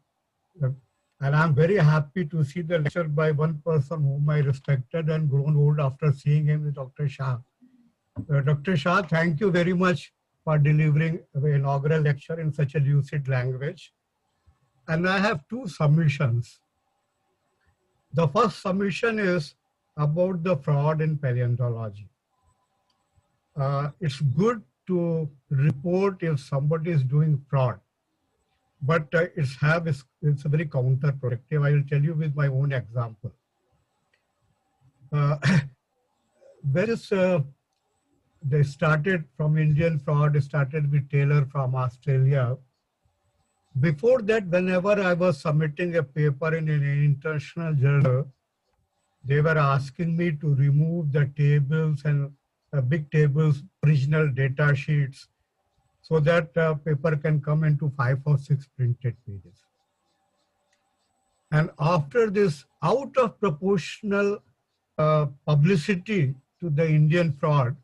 and I'm very happy to see the lecture by one person whom I respected and grown old after seeing him, Dr. Shah. Dr. Shah, thank you very much for delivering the inaugural lecture in such a lucid language. And I have two submissions. The first submission is about the fraud in paleontology. It's good to report if somebody is doing fraud, but it's a very counterproductive. I will tell you with my own example. They started from Indian fraud, started with Taylor from Australia. Before that, whenever I was submitting a paper in an international journal, they were asking me to remove the tables and big tables, original data sheets, so that paper can come into 5 or 6 printed pages. And after this out of proportional publicity to the Indian fraud,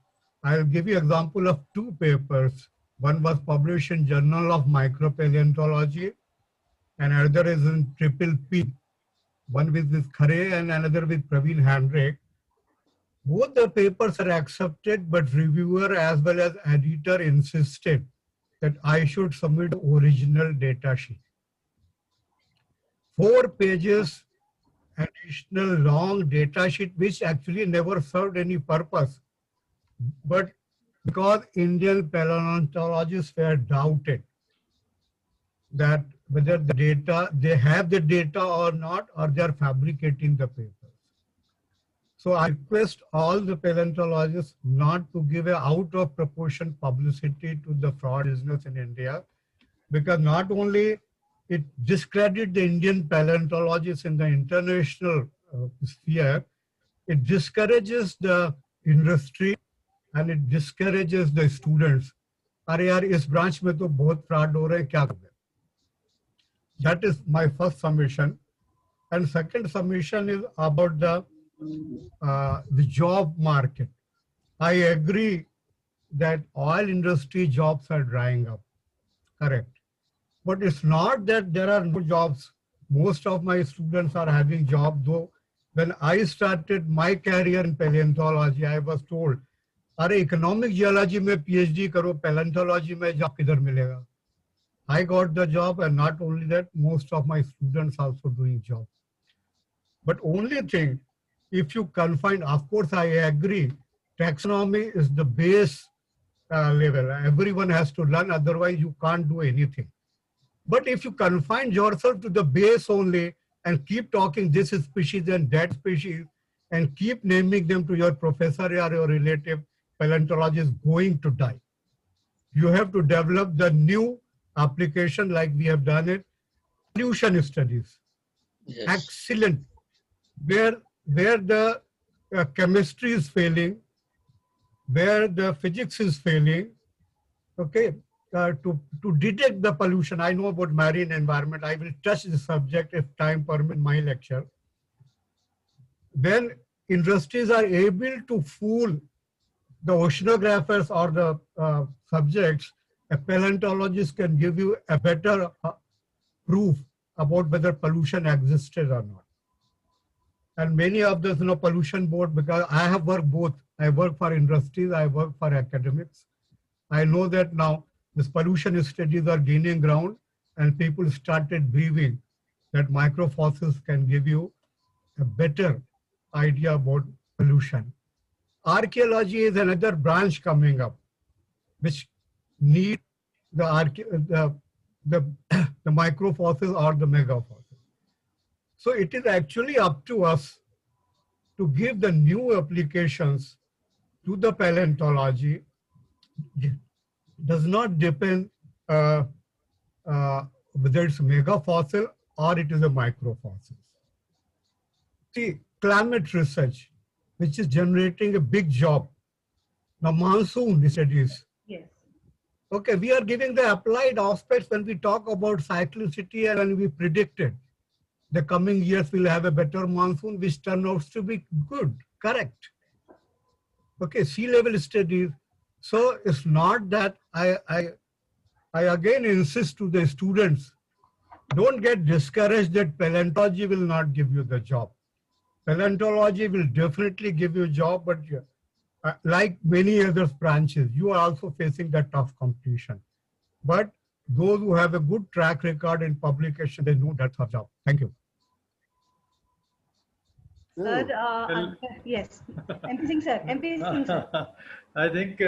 I'll give you example of two papers. One was published in Journal of Micropaleontology, and another is in Triple P, one with Khare and another with Praveen Handrick. Both the papers are accepted, but reviewer as well as editor insisted that I should submit the original data sheet. 4 pages additional long data sheet, which actually never served any purpose. But because Indian paleontologists were doubted that whether the data, they have the data or not, or they are fabricating the papers. So I request all the paleontologists not to give a out of proportion publicity to the fraud business in India, because not only it discredits the Indian paleontologists in the international sphere, it discourages the industry and it discourages the students. अरे यार इस branch में तो बहुत fraud हो रहा है, क्या करें? That is my first submission. And second submission is about the job market. I agree that oil industry jobs are drying up, correct. But it's not that there are no jobs. Most of my students are having jobs, though when I started my career in paleontology, I was told, अरे economic geology में PhD करो, paleontology में job किधर मिलेगा? I got the job, and not only that, most of my students also doing job. But only thing, if you confine, of course I agree, taxonomy is the base level. Everyone has to learn, otherwise you can't do anything. But if you confine yourself to the base only and keep talking this species and that species and keep naming them to your professor or your relative, paleontologist is going to die. You have to develop the new application like we have done it. Pollution studies. Yes. Excellent. Where the chemistry is failing, where the physics is failing, okay, to detect the pollution. I know about marine environment. I will touch the subject if time permits my lecture. When industries are able to fool the oceanographers or the subjects, a paleontologist can give you a better proof about whether pollution existed or not. And many of this, pollution board, because I have worked both. I work for industries, I work for academics. I know that now this pollution studies are gaining ground and people started believing that microfossils can give you a better idea about pollution. Archaeology is another branch coming up, which need the microfossils or the megafossils. So it is actually up to us to give the new applications to the paleontology. It does not depend whether it's megafossil or it is a microfossil. See, climate research, which is generating a big job. Now, monsoon studies. Yes. Okay, we are giving the applied aspects when we talk about cyclicity and when we predicted the coming years will have a better monsoon, which turns out to be good, correct. Okay, sea level studies. So it's not that I again insist to the students, don't get discouraged that paleontology will not give you the job. Paleontology will definitely give you a job, but like many other branches, you are also facing that tough competition. But those who have a good track record in publication, they know that's our job. Thank you. Sir, Well- yes. MP Singh sir. MP Singh sir. I think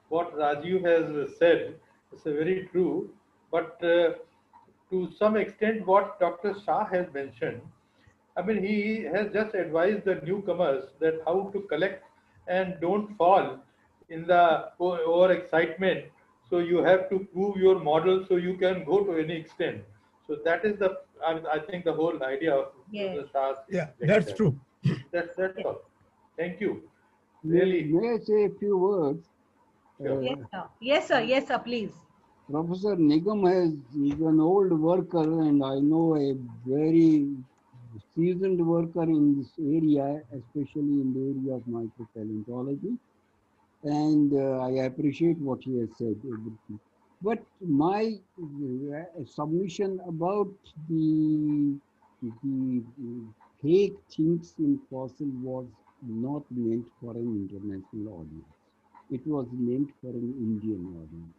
what Rajiv has said is very true, but to some extent what Dr. Shah has mentioned, I mean, he has just advised the newcomers that how to collect and don't fall in the over excitement. So you have to prove your model so you can go to any extent. So that is the, I think, the whole idea of Yes. the Shah's Yeah, lecture. that's true. That's all. Thank you. May Really. I say a few words? Sure. Yes, sir. Yes, sir. Yes, sir. Please. Professor Nigam is an old worker, and I know a very seasoned worker in this area, especially in the area of micropaleontology. And I appreciate what he has said. Everything. But my submission about the fake things in fossil was not meant for an international audience. It was meant for an Indian audience.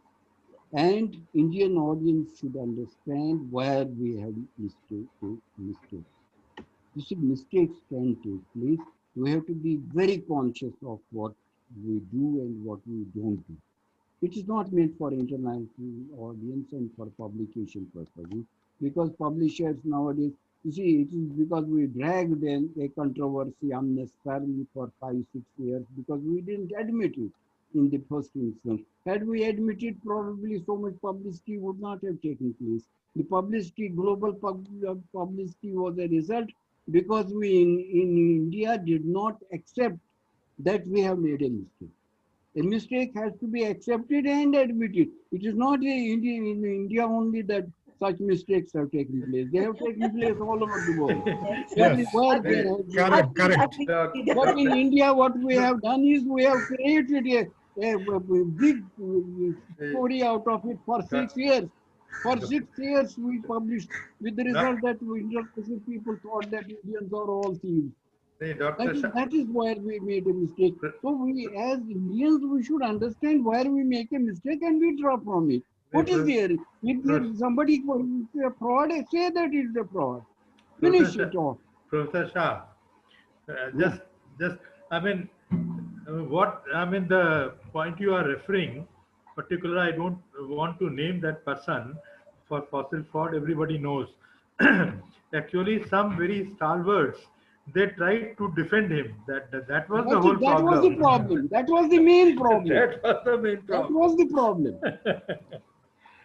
And Indian audience should understand where we have mistakes. You see, mistakes can take place. We have to be very conscious of what we do and what we don't do. It is not meant for international audience and for publication purposes, because publishers nowadays, you see, it is because we dragged a controversy unnecessarily for 5-6 years because we didn't admit it in the first instance. Had we admitted, probably so much publicity would not have taken place. The publicity, global publicity was a result because we in India did not accept that we have made a mistake. A mistake has to be accepted and admitted. It is not in India only that such mistakes have taken place. They have taken place all over the world. That is where there has been. Correct. But in India, what we have done is we have created a big story out of it for 6 years. For 6 years, we published with the result that international people thought that Indians are all thieves. Hey, Dr. Shah. That is where we made a mistake. So we, as Indians, we should understand where we make a mistake and we draw from it. What is there? If somebody is a fraud, say that it is a fraud. Finish it off. Professor Shah, just, I mean, the point you are referring, particularly, I don't want to name that person for fossil fraud, everybody knows. Actually, some very stalwarts, they tried to defend him. That was the whole problem. That was the problem. That was the main problem. That was the main That problem. was the problem.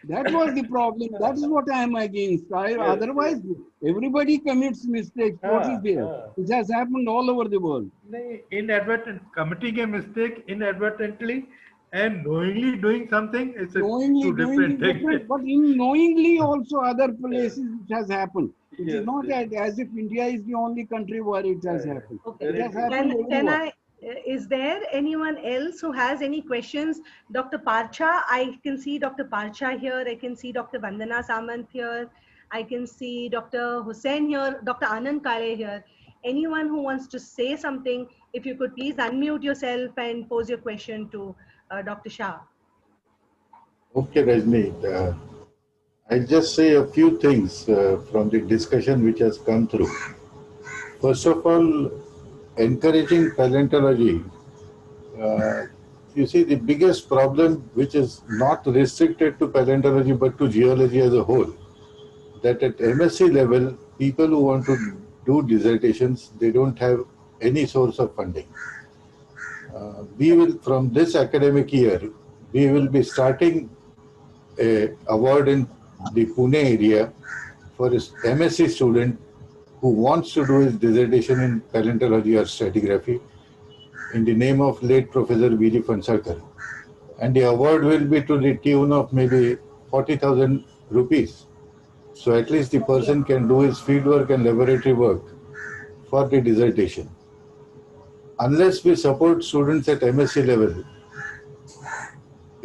That was the problem. That is what I am against. Otherwise, everybody commits mistakes. What is there? It has happened all over the world. Committing a mistake inadvertently and knowingly doing something is Knowingly two doing different is things. different, but in knowingly also other places it has happened. It Yes, is not yes. as if India is the only country where it has Yeah. happened. Okay. It has Very happened Can everywhere. is there anyone else who has any questions? Dr. Parcha, I can see Dr. Parcha here. I can see Dr. Vandana Samant here. I can see Dr. Hussain here, Dr. Anand Kale here. Anyone who wants to say something, if you could please unmute yourself and pose your question to Dr. Shah. Okay, Rajni. I'll just say a few things from the discussion which has come through. First of all, encouraging paleontology. You see, the biggest problem, which is not restricted to paleontology but to geology as a whole, that at MSc level, people who want to do dissertations, they don't have any source of funding. We will, from this academic year, we will be starting an award in the Pune area for a MSc student who wants to do his dissertation in paleontology or stratigraphy in the name of late Professor V.G. Phansalkar. and the award will be to the tune of maybe 40,000 rupees. So at least the person can do his fieldwork and laboratory work for the dissertation. Unless we support students at MSc level,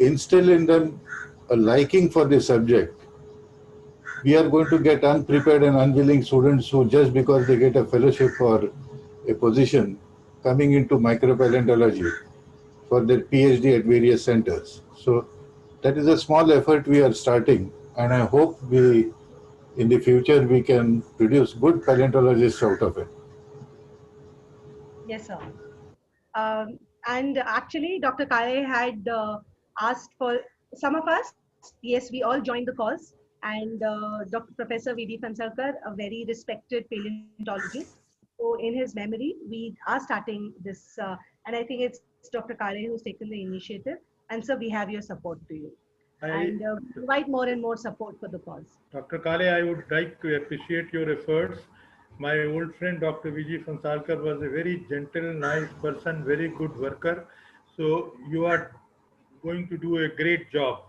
instill in them a liking for the subject, we are going to get unprepared and unwilling students who, just because they get a fellowship or a position, coming into micropaleontology for their PhD at various centers. So that is a small effort we are starting, and I hope in the future we can produce good paleontologists out of it. Yes, sir. And actually, Dr. Kale had asked for some of us. Yes, we all joined the cause. And Dr. Professor V.D. Phansalkar, a very respected paleontologist. So in his memory, we are starting this. And I think it's Dr. Kale who's taken the initiative. And so we have your support to you. And provide more and more support for the cause. Dr. Kale, I would like to appreciate your efforts. My old friend Dr. V.G. Phansalkar was a very gentle, nice person, very good worker. So you are going to do a great job.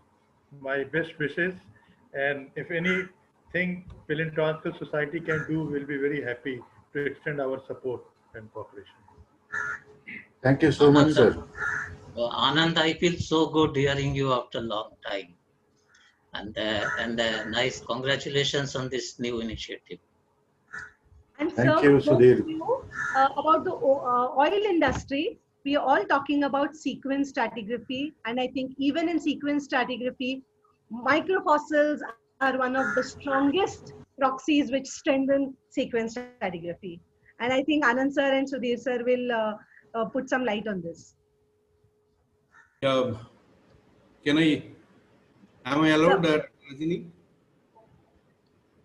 My best wishes. And if anything Paleontological Society can do, we'll be very happy to extend our support and cooperation. Thank you so much, sir. Anand, I feel so good hearing you after a long time. And nice congratulations on this new initiative. And Thank sir, you, Sudhir. About the oil industry, we are all talking about sequence stratigraphy. And I think even in sequence stratigraphy, microfossils are one of the strongest proxies which strengthen sequence stratigraphy. And I think Anand sir and Sudhir sir will put some light on this. Am I allowed, Rajini?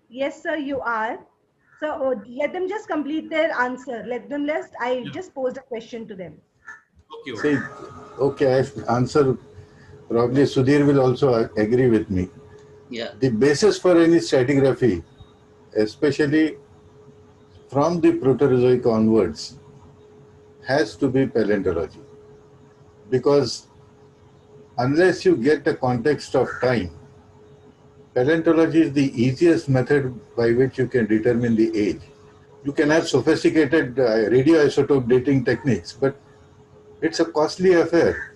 Yes, sir, you are. So let them just complete their answer. I just posed a question to them. Okay. See, okay, I answer. Probably Sudhir will also agree with me. Yeah. The basis for any stratigraphy, especially from the Proterozoic onwards, has to be paleontology. Because unless you get the context of time, paleontology is the easiest method by which you can determine the age. You can have sophisticated radioisotope dating techniques, but it's a costly affair.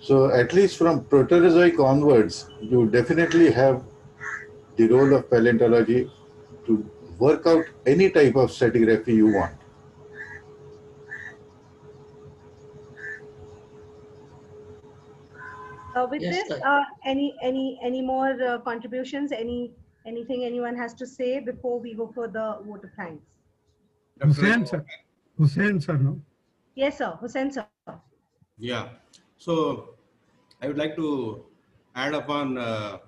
So at least from Proterozoic onwards, you definitely have the role of paleontology to work out any type of stratigraphy you want. With Yes, this, sir. any more contributions? Anything anyone has to say before we go for the vote of thanks? Hussain sir. Hussain sir, no? Yes, sir. Hussain sir. Yeah. So I would like to add upon a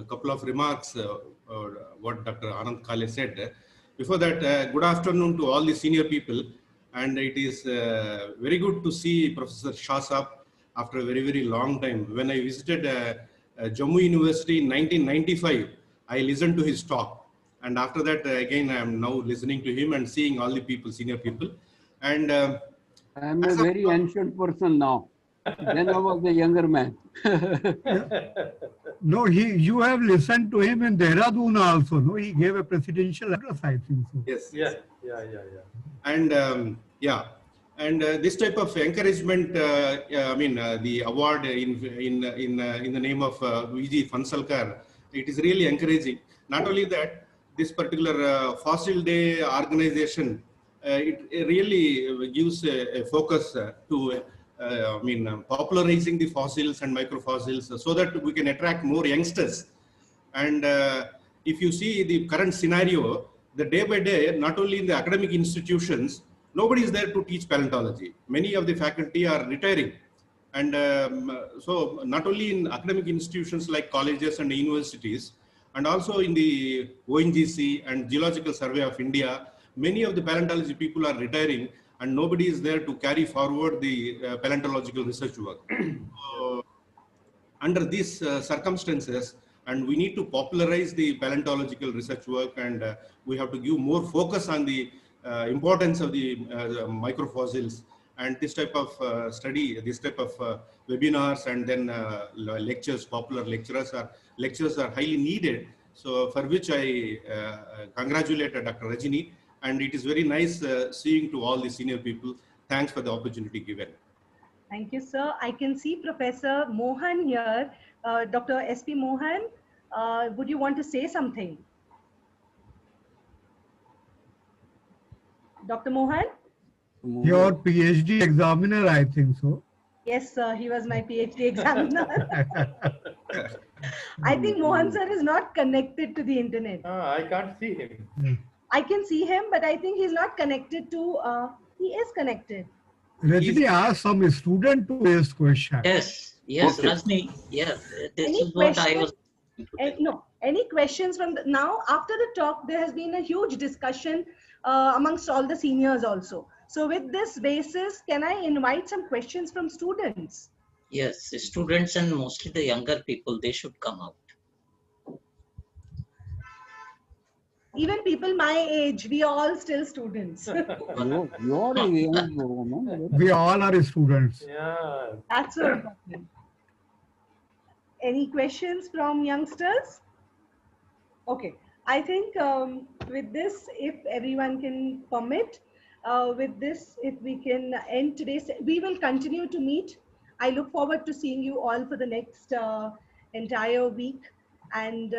couple of remarks what Dr. Anand Kale said. Before that, good afternoon to all the senior people. And it is very good to see Professor Shah Saab after a very, very long time. When I visited Jammu University in 1995, I listened to his talk. And after that, again, I am now listening to him and seeing all the people, senior people. And I am a very ancient person now. Then I was a younger man. No, you have listened to him in Dehradun also. No, he gave a presidential address, I think so. yes. Yeah. And and this type of encouragement, I mean, the award in the name of V.G. Phansalkar, it is really encouraging. Not only that, this particular Fossil Day organization, it really gives a focus to popularizing the fossils and microfossils so that we can attract more youngsters. And if you see the current scenario, the day by day, not only in the academic institutions, nobody is there to teach paleontology. Many of the faculty are retiring. And so not only in academic institutions like colleges and universities, and also in the ONGC and Geological Survey of India, many of the paleontology people are retiring and nobody is there to carry forward the paleontological research work. Under these circumstances, and we need to popularize the paleontological research work, and we have to give more focus on the importance of the microfossils And this type of study, this type of webinars and then lectures, popular lecturers are highly needed. So for which I congratulate Dr. Rajini, and it is very nice seeing to all the senior people. Thanks for the opportunity given. Thank you, sir. I can see Professor Mohan here. Dr. S.P. Mohan, would you want to say something? Dr. Mohan? Your PhD examiner, I think so. Yes, sir. He was my PhD examiner. I think Mohan sir is not connected to the internet. I can't see him. I can see him, but I think he's not connected to, he is connected. Rajni asked some student to raise question. Yes, yes, Okay. Rajni, yes, this Any is what I question? was. No, any questions from now after the talk? There has been a huge discussion amongst all the seniors also. So with this basis, can I invite some questions from students? Yes, students and mostly the younger people, they should come out. Even people my age, we are all still students. You're a young woman. We all are students. Yeah. That's so important. Any questions from youngsters? Okay, I think with this, if everyone can permit, with this, if we can end today's, we will continue to meet. I look forward to seeing you all for the next entire week. And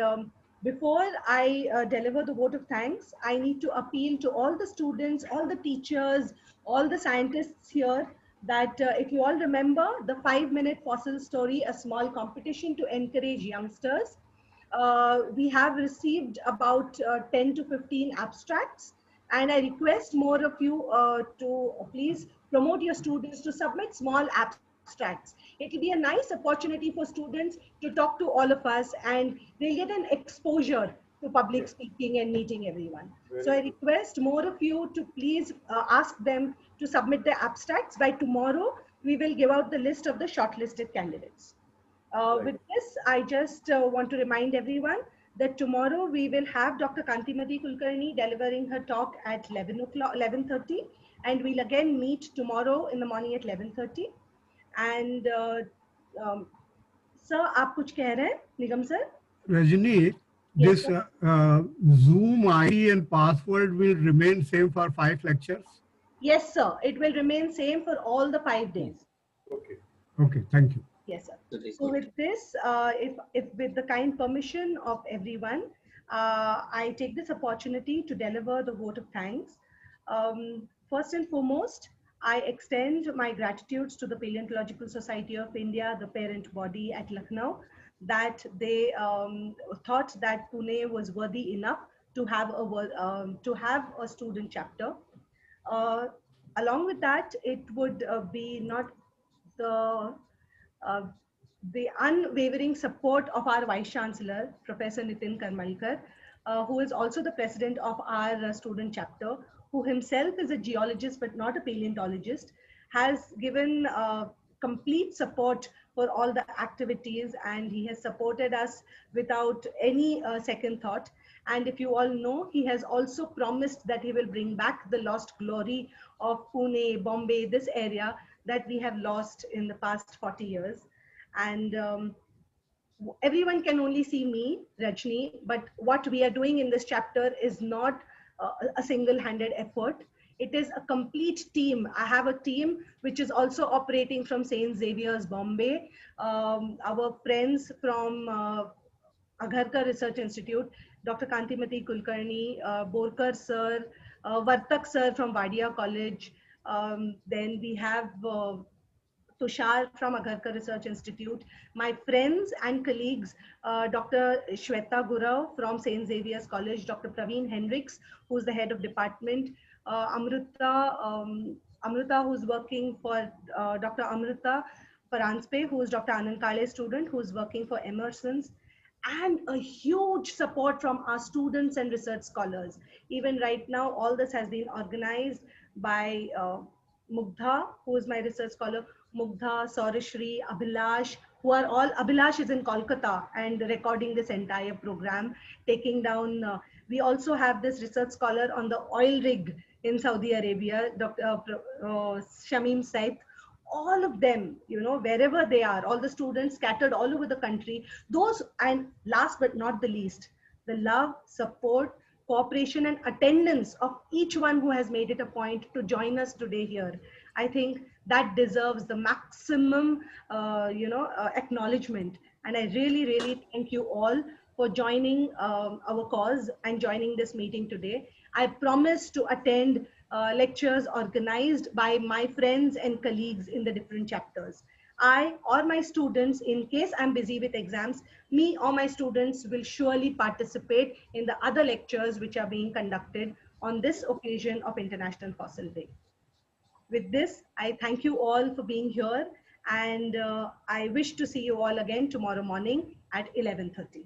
before I deliver the vote of thanks, I need to appeal to all the students, all the teachers, all the scientists here that if you all remember the 5-minute fossil story, a small competition to encourage youngsters. We have received about 10 to 15 abstracts, and I request more of you to please promote your students to submit small abstracts. It will be a nice opportunity for students to talk to all of us, and they'll get an exposure to public speaking and meeting everyone. So I request more of you to please ask them to submit their abstracts. By tomorrow, we will give out the list of the shortlisted candidates. With this, I just want to remind everyone that tomorrow we will have Dr. Kantimati Kulkarni delivering her talk at 11:30, and we'll again meet tomorrow in the morning at 11:30. And sir, आप कुछ कह रहे हैं, निगम sir? Rajni, Yes, this Zoom ID and password will remain same for 5 lectures? Yes, sir. It will remain same for all the 5 days. Okay. Okay, thank you. Yes, sir. Very So good. with this, if with the kind permission of everyone, I take this opportunity to deliver the vote of thanks. First and foremost, I extend my gratitudes to the Paleontological Society of India, the parent body at Lucknow, that they thought that Pune was worthy enough to have a student chapter. Along with that, it would be not the the unwavering support of our Vice Chancellor, Professor Nitin Karmalkar, who is also the president of our student chapter, who himself is a geologist but not a paleontologist, has given complete support for all the activities, and he has supported us without any second thought. And if you all know, he has also promised that he will bring back the lost glory of Pune, Bombay, this area that we have lost in the past 40 years. And everyone can only see me, Rajni, but what we are doing in this chapter is not a single-handed effort. It is a complete team. I have a team which is also operating from St. Xavier's, Bombay. Our friends from Agharkar Research Institute, Dr. Kantimati Kulkarni, Borkar sir, Vartak sir from Wadia College. Then we have Tushar from Agharkar Research Institute, my friends and colleagues, Dr. Shweta Gurau from St. Xavier's College, Dr. Praveen Hendricks, who's the head of department, Amruta, who's working for Dr. Amruta Paranspe, who is Dr. Anand Kale's student, who's working for Emerson's, and a huge support from our students and research scholars. Even right now, all this has been organized by Mugdha, who is my research scholar, Mugdha, Saurashri, Abhilash, who are all, Abhilash is in Kolkata and recording this entire program, taking down, we also have this research scholar on the oil rig in Saudi Arabia, Dr. Shamim Said, all of them, wherever they are, all the students scattered all over the country, those, and last but not the least, the love, support, cooperation and attendance of each one who has made it a point to join us today here. I think that deserves the maximum, acknowledgement. And I really, really thank you all for joining our cause and joining this meeting today. I promise to attend lectures organized by my friends and colleagues in the different chapters. I or my students, in case I'm busy with exams, me or my students will surely participate in the other lectures which are being conducted on this occasion of International Fossil Day. With this, I thank you all for being here, and I wish to see you all again tomorrow morning at 11:30.